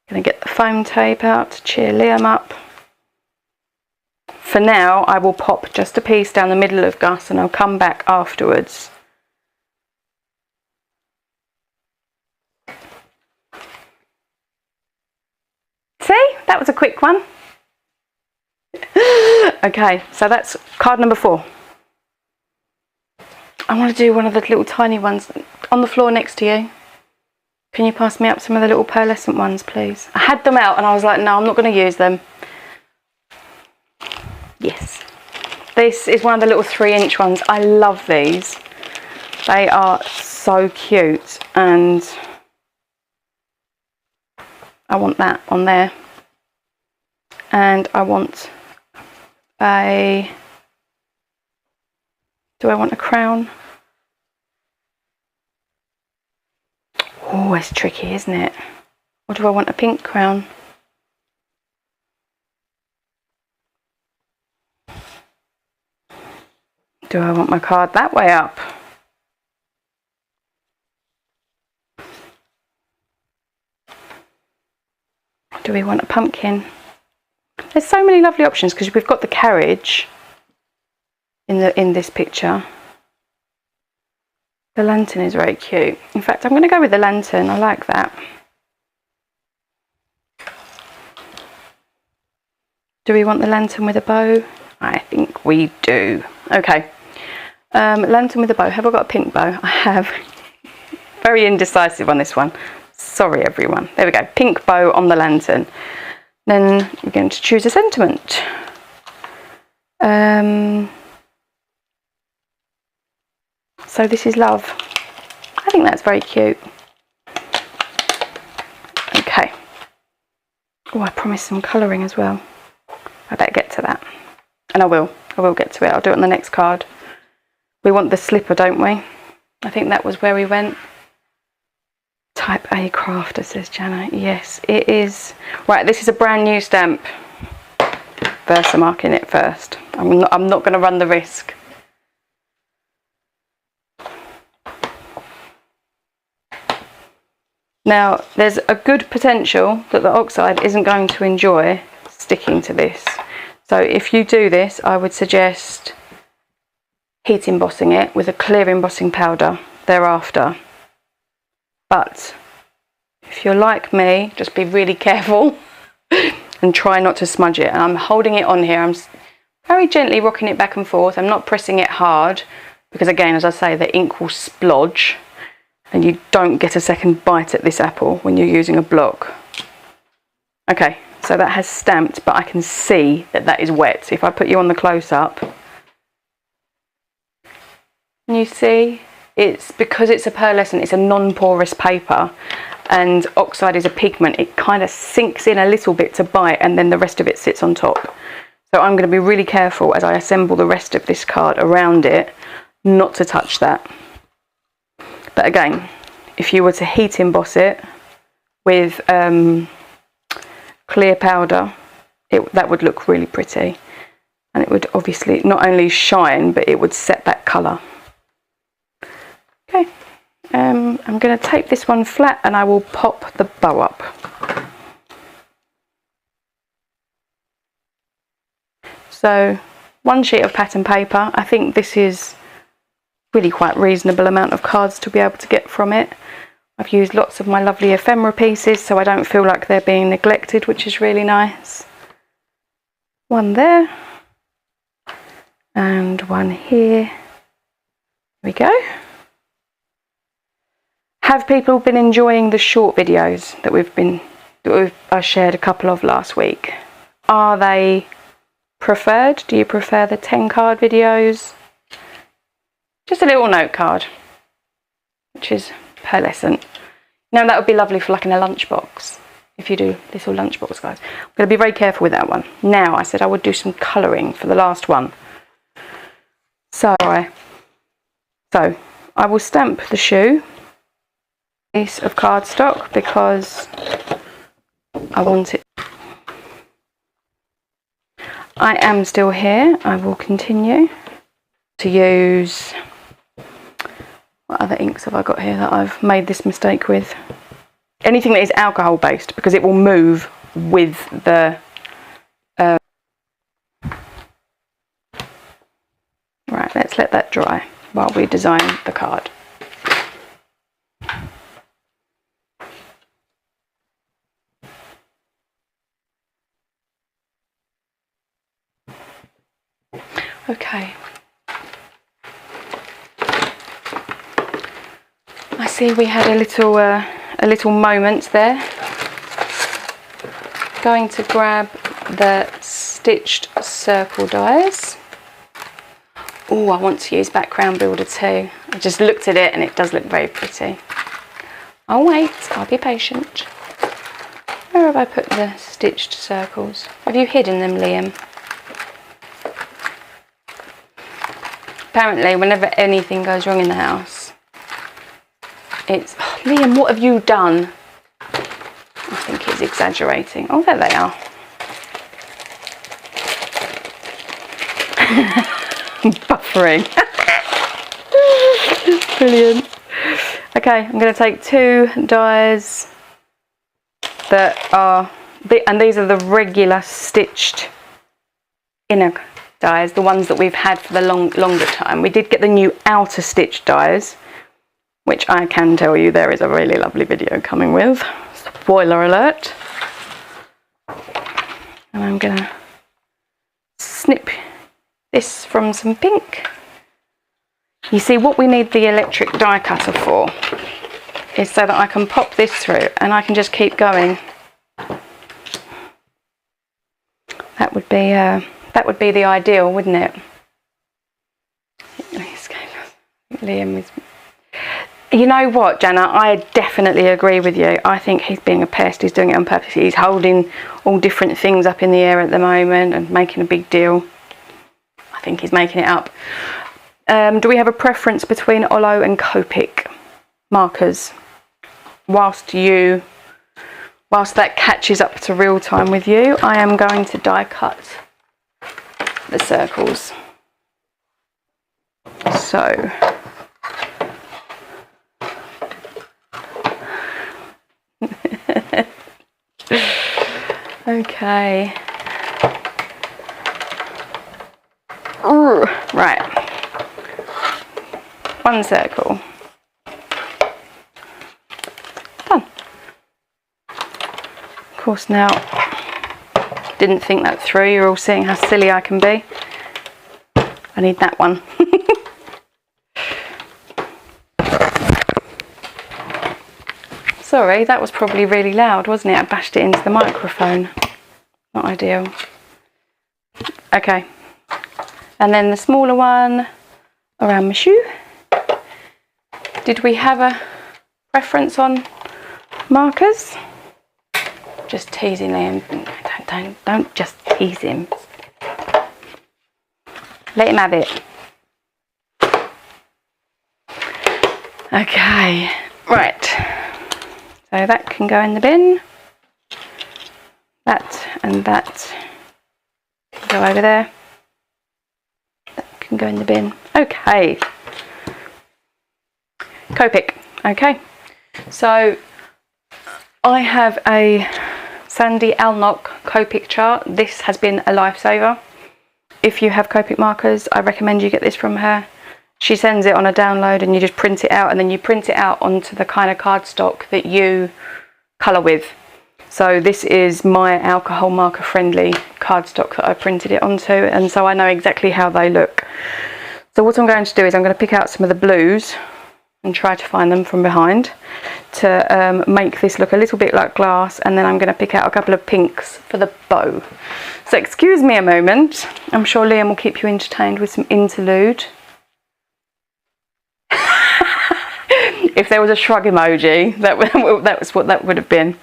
Going to get the foam tape out to cheer Liam up. For now, I will pop just a piece down the middle of Gus and I'll come back afterwards. See, that was a quick one. Okay, so that's card number 4. I want to do one of the little tiny ones on the floor next to you. Can you pass me up some of the little pearlescent ones, please? I had them out and I was like, no, I'm not going to use them. Yes. This is one of the little 3-inch ones. I love these. They are so cute and I want that on there. And I want a... Do I want a crown? Oh, it's tricky, isn't it? Or do I want a pink crown? Do I want my card that way up? Do we want a pumpkin? There's so many lovely options because we've got the carriage in this picture. The lantern is very cute. In fact, I'm going to go with the lantern. I like that. Do we want the lantern with a bow? I think we do. Okay. Lantern with a bow. Have I got a pink bow? I have. Very indecisive on this one. Sorry, everyone. There we go. Pink bow on the lantern. Then we're going to choose a sentiment. So this is love. I think that's very cute. Okay. Oh, I promised some colouring as well. I better get to that. And I will get to it. I'll do it on the next card. We want the slipper, don't we? I think that was where we went. Type A crafter, says Jana. Yes, it is. Right, this is a brand new stamp. Versamark in it first. I'm not going to run the risk. Now, there's a good potential that the oxide isn't going to enjoy sticking to this. So if you do this, I would suggest heat embossing it with a clear embossing powder thereafter. But if you're like me, just be really careful and try not to smudge it. And I'm holding it on here. I'm very gently rocking it back and forth. I'm not pressing it hard because, again, as I say, the ink will splodge and you don't get a second bite at this apple when you're using a block. Okay, so that has stamped, but I can see that that is wet. If I put you on the close-up, can you see? It's because it's a pearlescent, it's a non-porous paper, and oxide is a pigment. It kind of sinks in a little bit to bite, and then the rest of it sits on top. So I'm going to be really careful as I assemble the rest of this card around it, not to touch that. But again, if you were to heat emboss it with clear powder, that would look really pretty. And it would obviously not only shine, but it would set that colour. Okay, I'm going to tape this one flat and I will pop the bow up. So, one sheet of pattern paper. I think this is really quite reasonable amount of cards to be able to get from it. I've used lots of my lovely ephemera pieces so I don't feel like they're being neglected, which is really nice. One there and one here. There we go. Have people been enjoying the short videos that I shared a couple of last week? Are they preferred? Do you prefer the 10 card videos? Just a little note card, which is pearlescent. Now that would be lovely for like in a lunchbox, if you do little lunchbox guys. I'm going to be very careful with that one. Now, I said I would do some colouring for the last one. So I will stamp the shoe piece of cardstock because I want it. I am still here. I will continue to use, what other inks have I got here that I've made this mistake with? Anything that is alcohol based, because it will move with the right, let's let that dry while we design the card. Okay. I see we had a little moment there. Going to grab the stitched circle dies. Oh, I want to use background builder too. I just looked at it and it does look very pretty. I'll wait, I'll be patient. Where have I put the stitched circles? Have you hidden them, Liam? Apparently, whenever anything goes wrong in the house, it's, oh, Liam, what have you done? I think he's exaggerating. Oh, there they are. Buffering. Brilliant. Okay, I'm going to take 2 dies that are, and these are the regular stitched inner dies, the ones that we've had for the longer time. We did get the new outer stitch dies, which I can tell you there is a really lovely video coming with. Spoiler alert. And I'm gonna snip this from some pink. You see, what we need the electric die cutter for is so that I can pop this through and I can just keep going. That would be the ideal, wouldn't it? Liam is... You know what, Jana? I definitely agree with you. I think he's being a pest. He's doing it on purpose. He's holding all different things up in the air at the moment and making a big deal. I think he's making it up. Do we have a preference between Olo and Copic markers? Whilst that catches up to real time with you, I am going to die cut the circles. So okay. Ooh, right. One circle. Done. Of course, now, didn't think that through. You're all seeing how silly I can be. I need that one. Sorry, that was probably really loud, wasn't it? I bashed it into the microphone. Not ideal. Okay. And then the smaller one around my shoe. Did we have a preference on markers? Just teasing him. Don't just tease him. Let him have it. Okay, right. So that can go in the bin. That and that can go over there. That can go in the bin. Okay. Copic. Okay. So I have a Sandy Alnock Copic chart. This has been a lifesaver. If you have Copic markers, I recommend you get this from her. She sends it on a download and you just print it out, and then you print it out onto the kind of cardstock that you colour with. So this is my alcohol marker friendly cardstock that I printed it onto, and so I know exactly how they look. So what I'm going to do is I'm going to pick out some of the blues and try to find them from behind to make this look a little bit like glass, and then I'm going to pick out a couple of pinks for the bow. So excuse me a moment. I'm sure Liam will keep you entertained with some interlude. If there was a shrug emoji, that was what that would have been.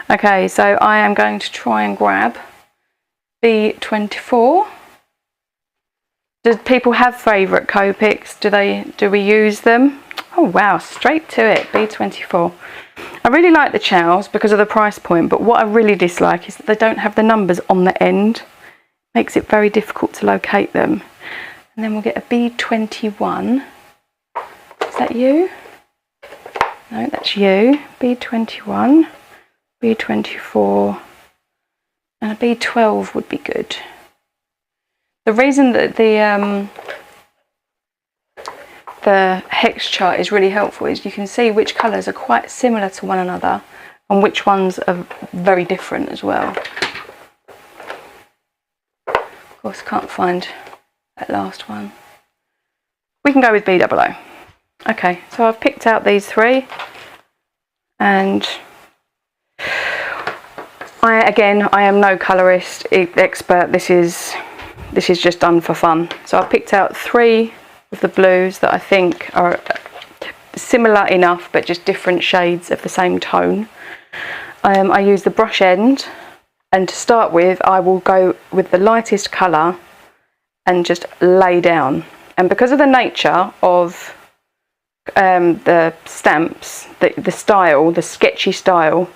Okay, so I am going to try and grab B24. Do people have favourite Copics? Do we use them? Oh wow, straight to it, B24. I really like the Chows because of the price point, but what I really dislike is that they don't have the numbers on the end. Makes it very difficult to locate them. And then we'll get a B21. Is that you? No, that's you. B21, B24, and a B12 would be good. The reason that the hex chart is really helpful is you can see which colours are quite similar to one another and which ones are very different as well. Of course, can't find that last one. We can go with B00. Okay, so I've picked out these three, and I am no colourist expert. This is just done for fun. So I've picked out three of the blues that I think are similar enough but just different shades of the same tone. I use the brush end, and to start with I will go with the lightest colour and just lay down. And because of the nature of the stamps, the style, the sketchy style,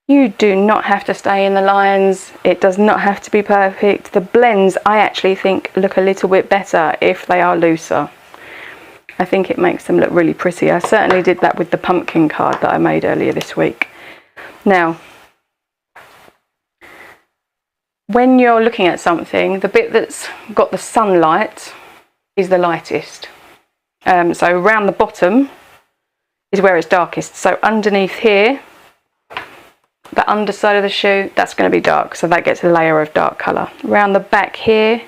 you do not have to stay in the lines. It does not have to be perfect. The blends, I actually think, look a little bit better if they are looser. I think it makes them look really pretty. I certainly did that with the pumpkin card that I made earlier this week. Now, when you're looking at something, the bit that's got the sunlight is the lightest. So around the bottom, is where it's darkest. So underneath here, the underside of the shoe, that's going to be dark, so that gets a layer of dark colour. Around the back here,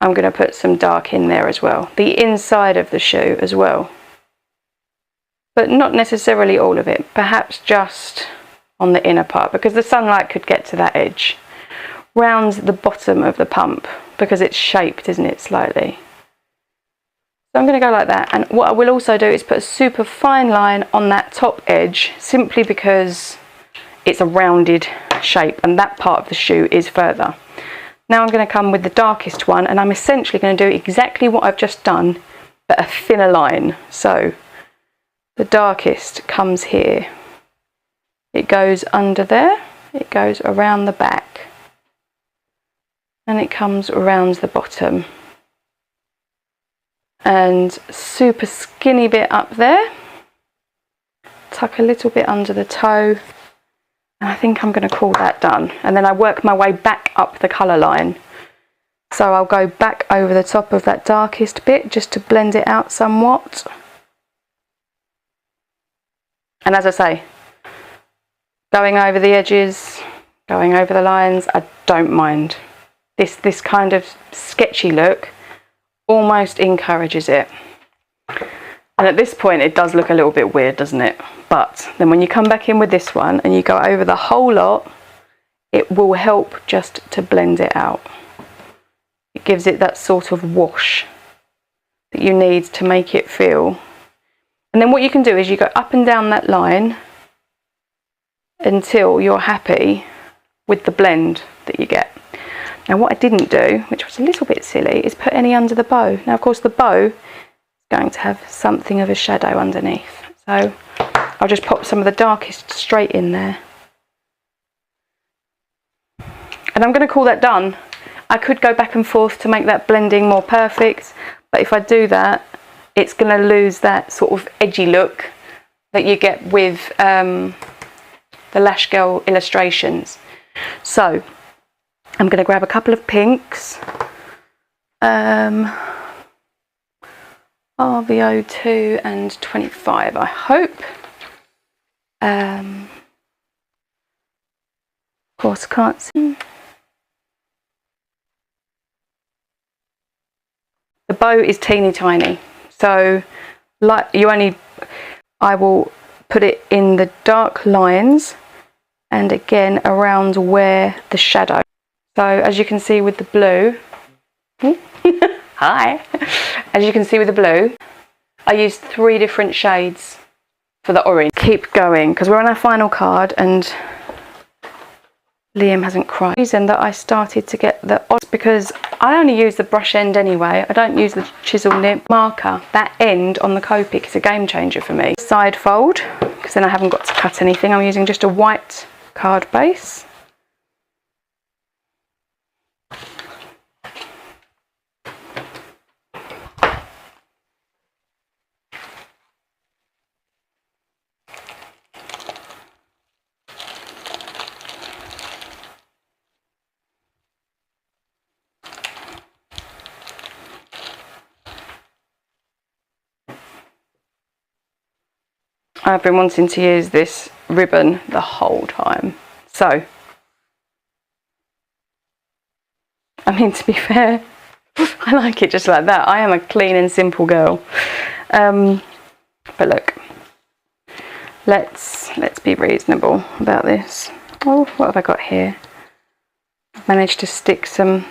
I'm going to put some dark in there as well. The inside of the shoe as well, but not necessarily all of it, perhaps just on the inner part, because the sunlight could get to that edge. Round the bottom of the pump, because it's shaped, isn't it, slightly. So I'm going to go like that, and what I will also do is put a super fine line on that top edge, simply because it's a rounded shape and that part of the shoe is further. Now I'm going to come with the darkest one, and I'm essentially going to do exactly what I've just done, but a thinner line. So the darkest comes here, it goes under there, it goes around the back, and it comes around the bottom, and super skinny bit up there, tuck a little bit under the toe, and I think I'm going to call that done. And then I work my way back up the colour line, so I'll go back over the top of that darkest bit just to blend it out somewhat. And as I say, going over the edges, going over the lines, I don't mind. This kind of sketchy look almost encourages it. And at this point it does look a little bit weird, doesn't it? But then when you come back in with this one and you go over the whole lot, it will help just to blend it out. It gives it that sort of wash that you need to make it feel. And then what you can do is you go up and down that line until you're happy with the blend that you get. Now what I didn't do, which was a little bit silly, is put any under the bow. Now of course the bow is going to have something of a shadow underneath, so I'll just pop some of the darkest straight in there. And I'm going to call that done. I could go back and forth to make that blending more perfect, but if I do that, it's going to lose that sort of edgy look that you get with the Lash Girl illustrations. So I'm going to grab a couple of pinks, RVO2 and 25, I hope. Of course, can't see. The bow is teeny tiny, so like I will put it in the dark lines and again around where the shadow. So as you can see with the blue, hi, as you can see with the blue, I used 3 different shades for the orange. Keep going, because we're on our final card and Liam hasn't cried. The reason that I started to get the odds, because I only use the brush end anyway, I don't use the chisel nib marker. That end on the Copic is a game changer for me. Side fold, because then I haven't got to cut anything. I'm using just a white card base. I've been wanting to use this ribbon the whole time, so I mean, to be fair, I like it just like that. I am a clean and simple girl, but look, let's be reasonable about this. Oh, what have I got here? I've managed to stick some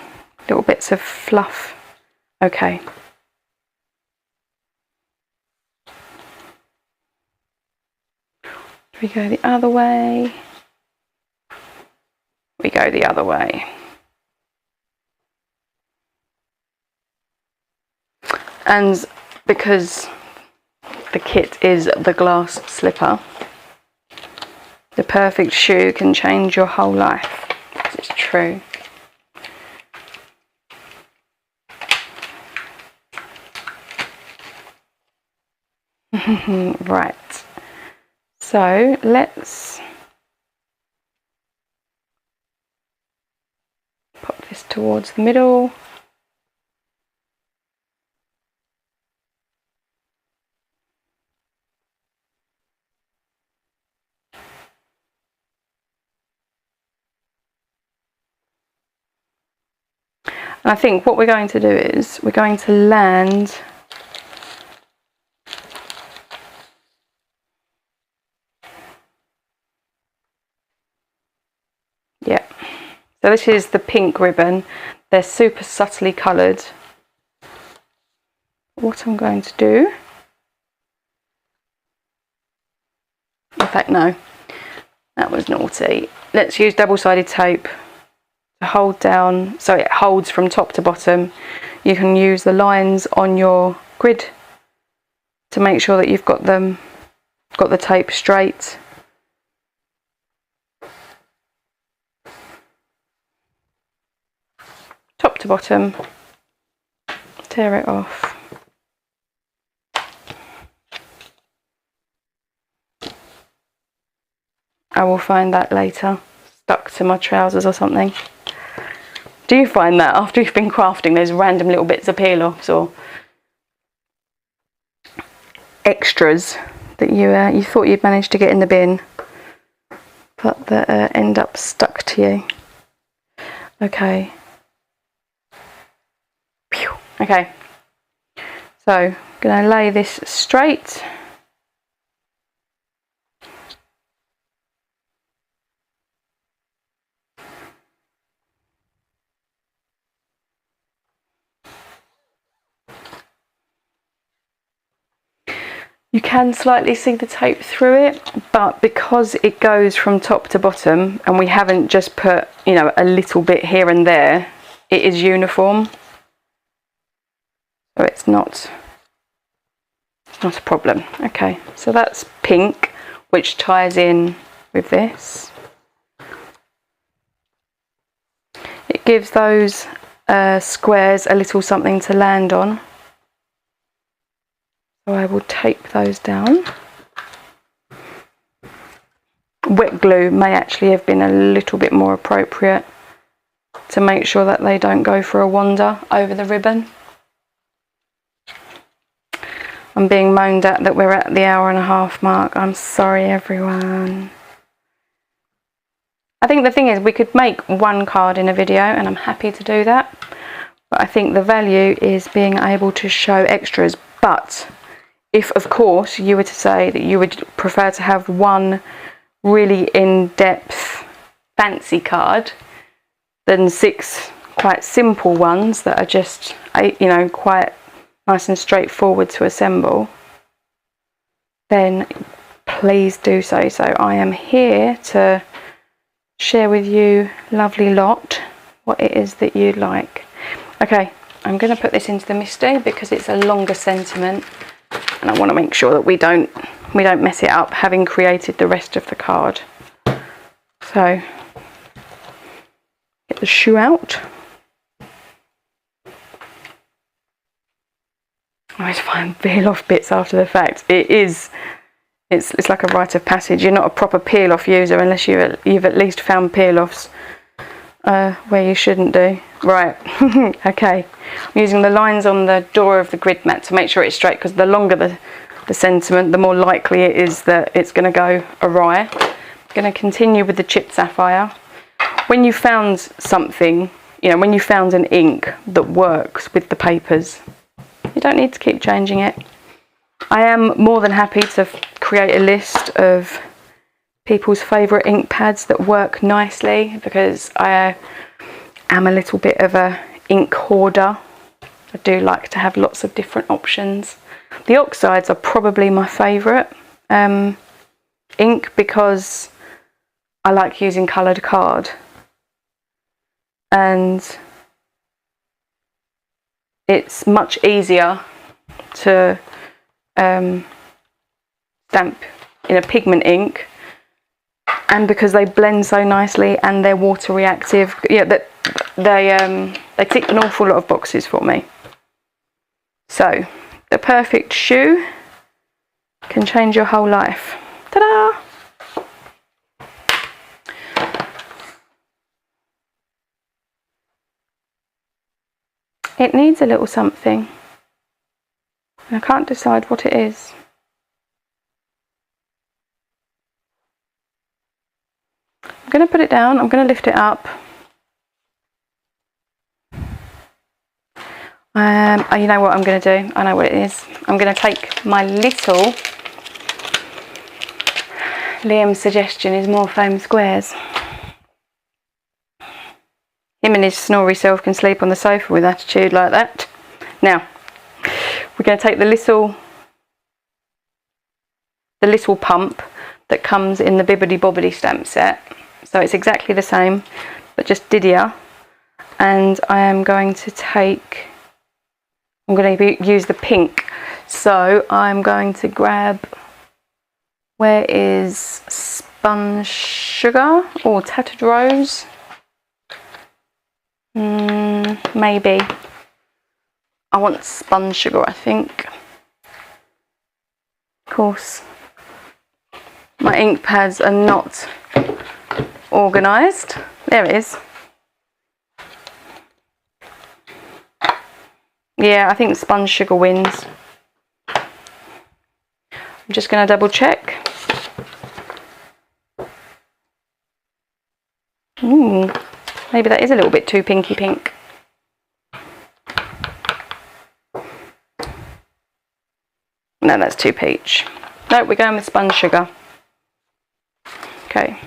little bits of fluff. Okay. We go the other way. We go the other way. And because the kit is the glass slipper, the perfect shoe can change your whole life. It's true. Right. So let's pop this towards the middle. I think what we're going to do is we're going to land yeah, so this is the pink ribbon. They're super subtly coloured. What I'm going to do, in fact no, that was naughty. Let's use double-sided tape to hold down so it holds from top to bottom. You can use the lines on your grid to make sure that you've got the tape straight. Top to bottom, tear it off. I will find that later, stuck to my trousers or something. Do you find that after you've been crafting there's random little bits of peel-offs or extras that you thought you'd managed to get in the bin, but that end up stuck to you? Okay. Okay, so I'm going to lay this straight. You can slightly see the tape through it, but because it goes from top to bottom and we haven't just put, you know, a little bit here and there, it is uniform. So it's not a problem. Okay, so that's pink, which ties in with this. It gives those squares a little something to land on. So I will tape those down. Wet glue may actually have been a little bit more appropriate to make sure that they don't go for a wander over the ribbon. I'm being moaned at that we're at the 1.5 hour mark. I'm sorry everyone. I think the thing is we could make one card in a video and I'm happy to do that. But I think the value is being able to show extras. But if of course you were to say that you would prefer to have one really in-depth fancy card than 6 quite simple ones that are just, you know, quite nice and straightforward to assemble, then please do so. So I am here to share with you, lovely lot, what it is that you'd like. Okay, I'm going to put this into the Misty because it's a longer sentiment and I want to make sure that we don't mess it up having created the rest of the card. So get the shoe out. I always find peel-off bits after the fact. It's like a rite of passage. You're not a proper peel-off user unless you've at least found peel-offs where you shouldn't do. Right, okay. I'm using the lines on the door of the grid mat to make sure it's straight, because the longer the sentiment, the more likely it is that it's going to go awry. I'm going to continue with the chipped sapphire. When you found something, you know, when you found an ink that works with the papers, you don't need to keep changing it. I am more than happy to create a list of people's favourite ink pads that work nicely, because I am a little bit of a ink hoarder. I do like to have lots of different options. The oxides are probably my favourite ink because I like using coloured card, and it's much easier to stamp in a pigment ink, and because they blend so nicely and they're water reactive, yeah, that they tick an awful lot of boxes for me. So the perfect shoe can change your whole life. Ta-da! It needs a little something, and I can't decide what it is. I'm going to put it down, I'm going to lift it up. You know what I'm going to do? I know what it is. I'm going to take my little... Liam's suggestion is more foam squares. Him and his snory self can sleep on the sofa with attitude like that. Now, we're going to take the little pump that comes in the Bibbidi Bobbidi stamp set. So it's exactly the same, but just diddier. And I am going to take... I'm going to use the pink. So I'm going to grab... Where is Spun Sugar or Tattered Rose? Maybe. I want Spun Sugar, I think. Of course, my ink pads are not organised. There it is. Yeah, I think Spun Sugar wins. I'm just going to double check. Maybe that is a little bit too pinky pink. No, that's too peach. No, we're going with Spun Sugar. Okay.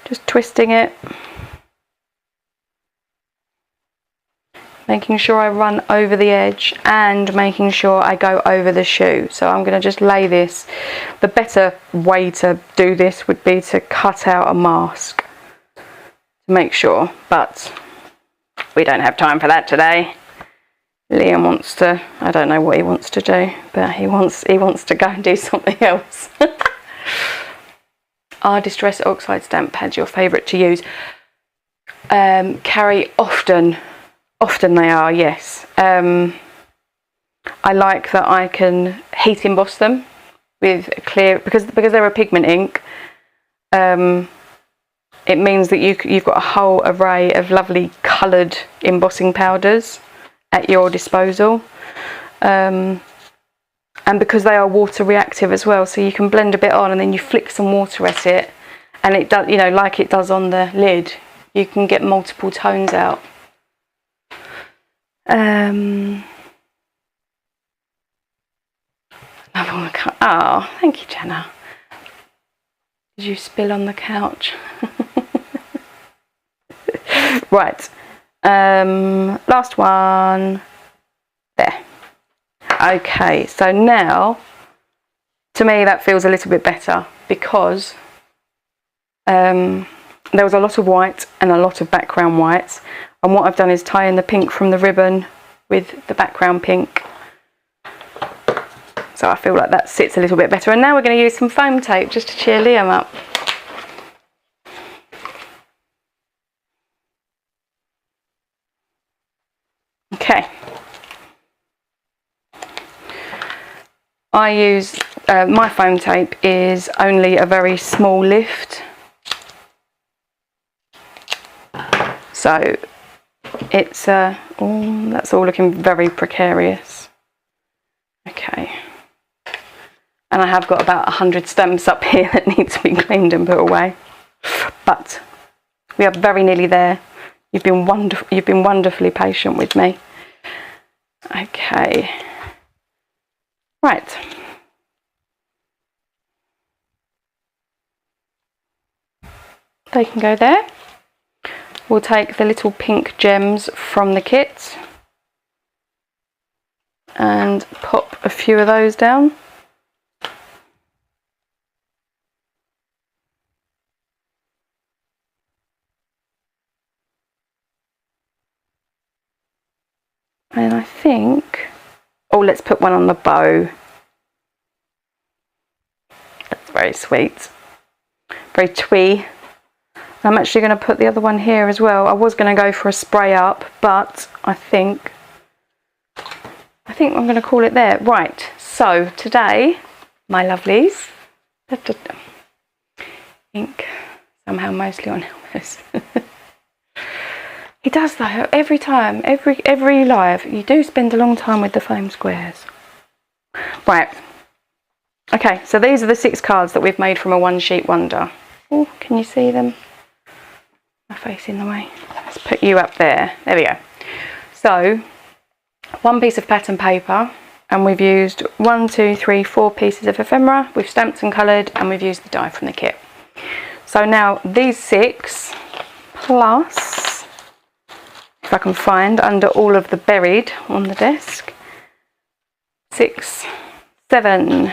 Just twisting it. Making sure I run over the edge and making sure I go over the shoe. So I'm going to just lay this. The better way to do this would be to cut out a mask to make sure, but we don't have time for that today. Liam wants to, I don't know what he wants to do, but he wants to go and do something else. Are Distress Oxide stamp pads your favourite to use? Carrie, often they are, yes. I like that I can heat emboss them with a clear, because they're a pigment ink. It means that you've got a whole array of lovely coloured embossing powders at your disposal. And because they are water reactive as well, so you can blend a bit on and then you flick some water at it, and it does, you know, like it does on the lid, you can get multiple tones out. Oh, thank you, Jenna. Did you spill on the couch? Right. Last one. There. Okay, so now, to me that feels a little bit better because there was a lot of white and a lot of background white, and what I've done is tie in the pink from the ribbon with the background pink. So I feel like that sits a little bit better. And now we're going to use some foam tape just to cheer Liam up. Okay. I use, my foam tape is only a very small lift. So it's, oh, that's all looking very precarious. Okay. And I have got about 100 stamps up here that need to be cleaned and put away. But we are very nearly there. You've been wonderfully patient with me. Okay. Right. They can go there. We'll take the little pink gems from the kit and pop a few of those down. And I think, oh, let's put one on the bow. That's very sweet. Very twee. I'm actually going to put the other one here as well. I was going to go for a spray up, but I think I'm going to call it there. Right, so today, my lovelies, ink somehow mostly on Elvis. He does though, every time, every live, you do spend a long time with the foam squares. Right, Okay, so these are the 6 cards that we've made from a one sheet wonder. Oh, can you see them? My face in the way. Let's put you up there. There we go. So, 1 piece of pattern paper, and we've used 1, 2, 3, 4 pieces of ephemera. We've stamped and coloured, and we've used the die from the kit. So now these 6 plus, if I can find under all of the buried on the desk, 6, 7,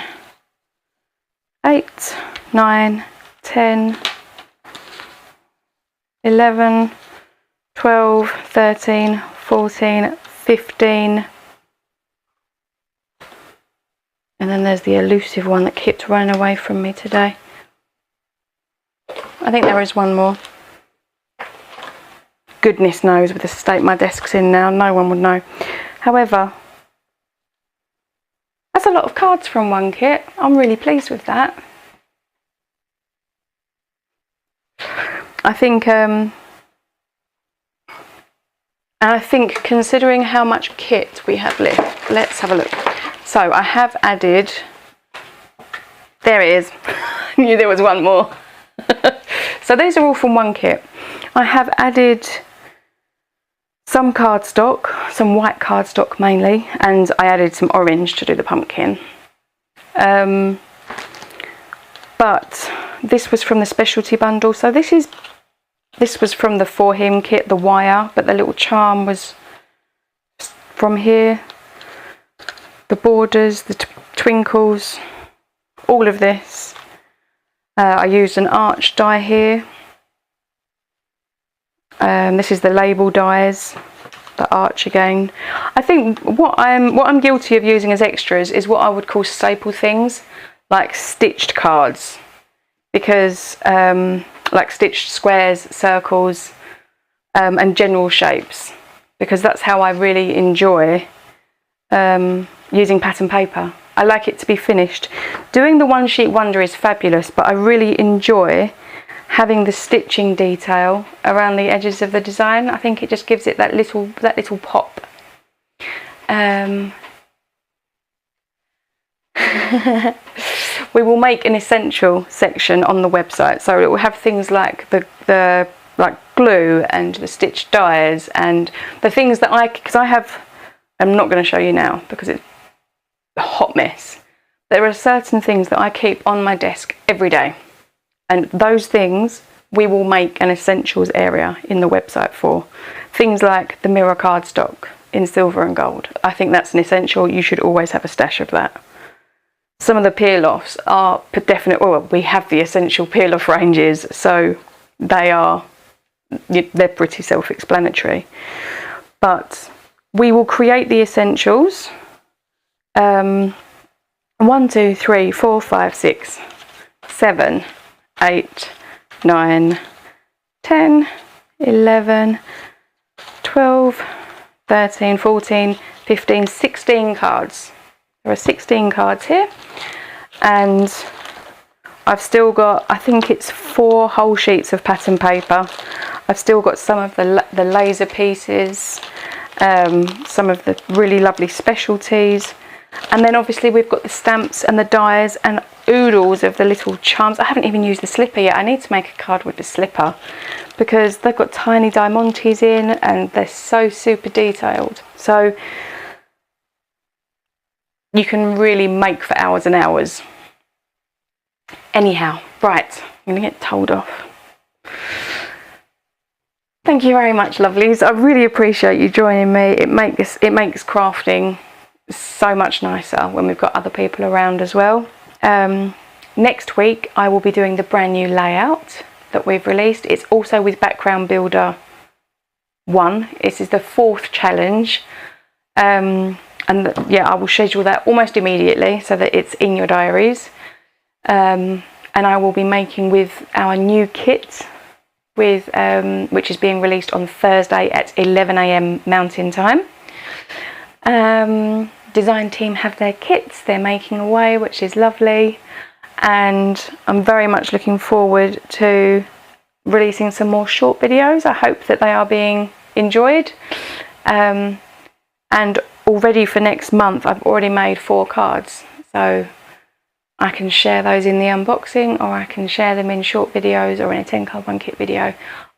8, 9, 10, 11, 12, 13, 14, 15, and then there's the elusive one that keeps running away from me today. I think there is one more. Goodness knows, with the state my desk's in now, no one would know. However, that's a lot of cards from one kit. I'm really pleased with that. I think, and I think considering how much kit we have left, let's have a look. So I have added, there it is, I knew there was one more. So these are all from one kit. I have added some cardstock, some white cardstock mainly, and I added some orange to do the pumpkin. But this was from the specialty bundle, so this was from the For Him kit, the wire, but the little charm was from here. The borders, the twinkles, all of this. I used an arch die here. This is the label dies, the arch again. I think what I'm guilty of using as extras is what I would call staple things, like stitched cards, because like stitched squares, circles, and general shapes, because that's how I really enjoy using pattern paper. I like it to be finished. Doing the one sheet wonder is fabulous, but I really enjoy having the stitching detail around the edges of the design. I think it just gives it that little pop. We will make an essential section on the website, so it will have things like the like glue and the stitched dies and the things that I'm not going to show you now because it's a hot mess. There are certain things that I keep on my desk every day, and those things we will make an essentials area in the website for. Things like the mirror cardstock in silver and gold. I think that's an essential. You should always have a stash of that. Some of the peel-offs are they're the essential peel-off ranges, so they're pretty self-explanatory. But we will create the essentials. 1, 2, 3, 4, 5, 6, 7, 8, 9, 10, 11, 12, 13, 14, 15, 16 cards. There are 16 cards here, and I've still got, I think it's 4 whole sheets of pattern paper. I've still got some of the laser pieces, some of the really lovely specialties, and then obviously we've got the stamps and the dies and oodles of the little charms. I haven't even used the slipper yet. I need to make a card with the slipper because they've got tiny diamantes in and they're so super detailed. So you can really make for hours and hours. Anyhow, right, I'm going to get told off. Thank you very much, lovelies. I really appreciate you joining me. It makes crafting so much nicer when we've got other people around as well. Next week I will be doing the brand new layout that we've released. It's also with Background Builder 1. This is the 4th challenge. And yeah, I will schedule that almost immediately so that it's in your diaries. And I will be making with our new kit, which is being released on Thursday at 11 AM Mountain Time. Design team have their kits, they're making away, which is lovely, and I'm very much looking forward to releasing some more short videos. I hope that they are being enjoyed, and already for next month I've already made 4 cards, so I can share those in the unboxing, or I can share them in short videos or in a 10 card 1 kit video.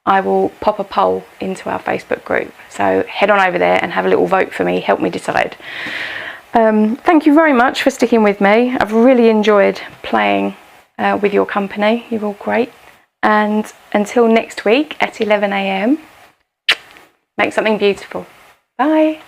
I will pop a poll into our Facebook group. So head on over there and have a little vote for me, help me decide. Thank you very much for sticking with me. I've really enjoyed playing with your company. You're all great. And until next week at 11 AM, make something beautiful. Bye.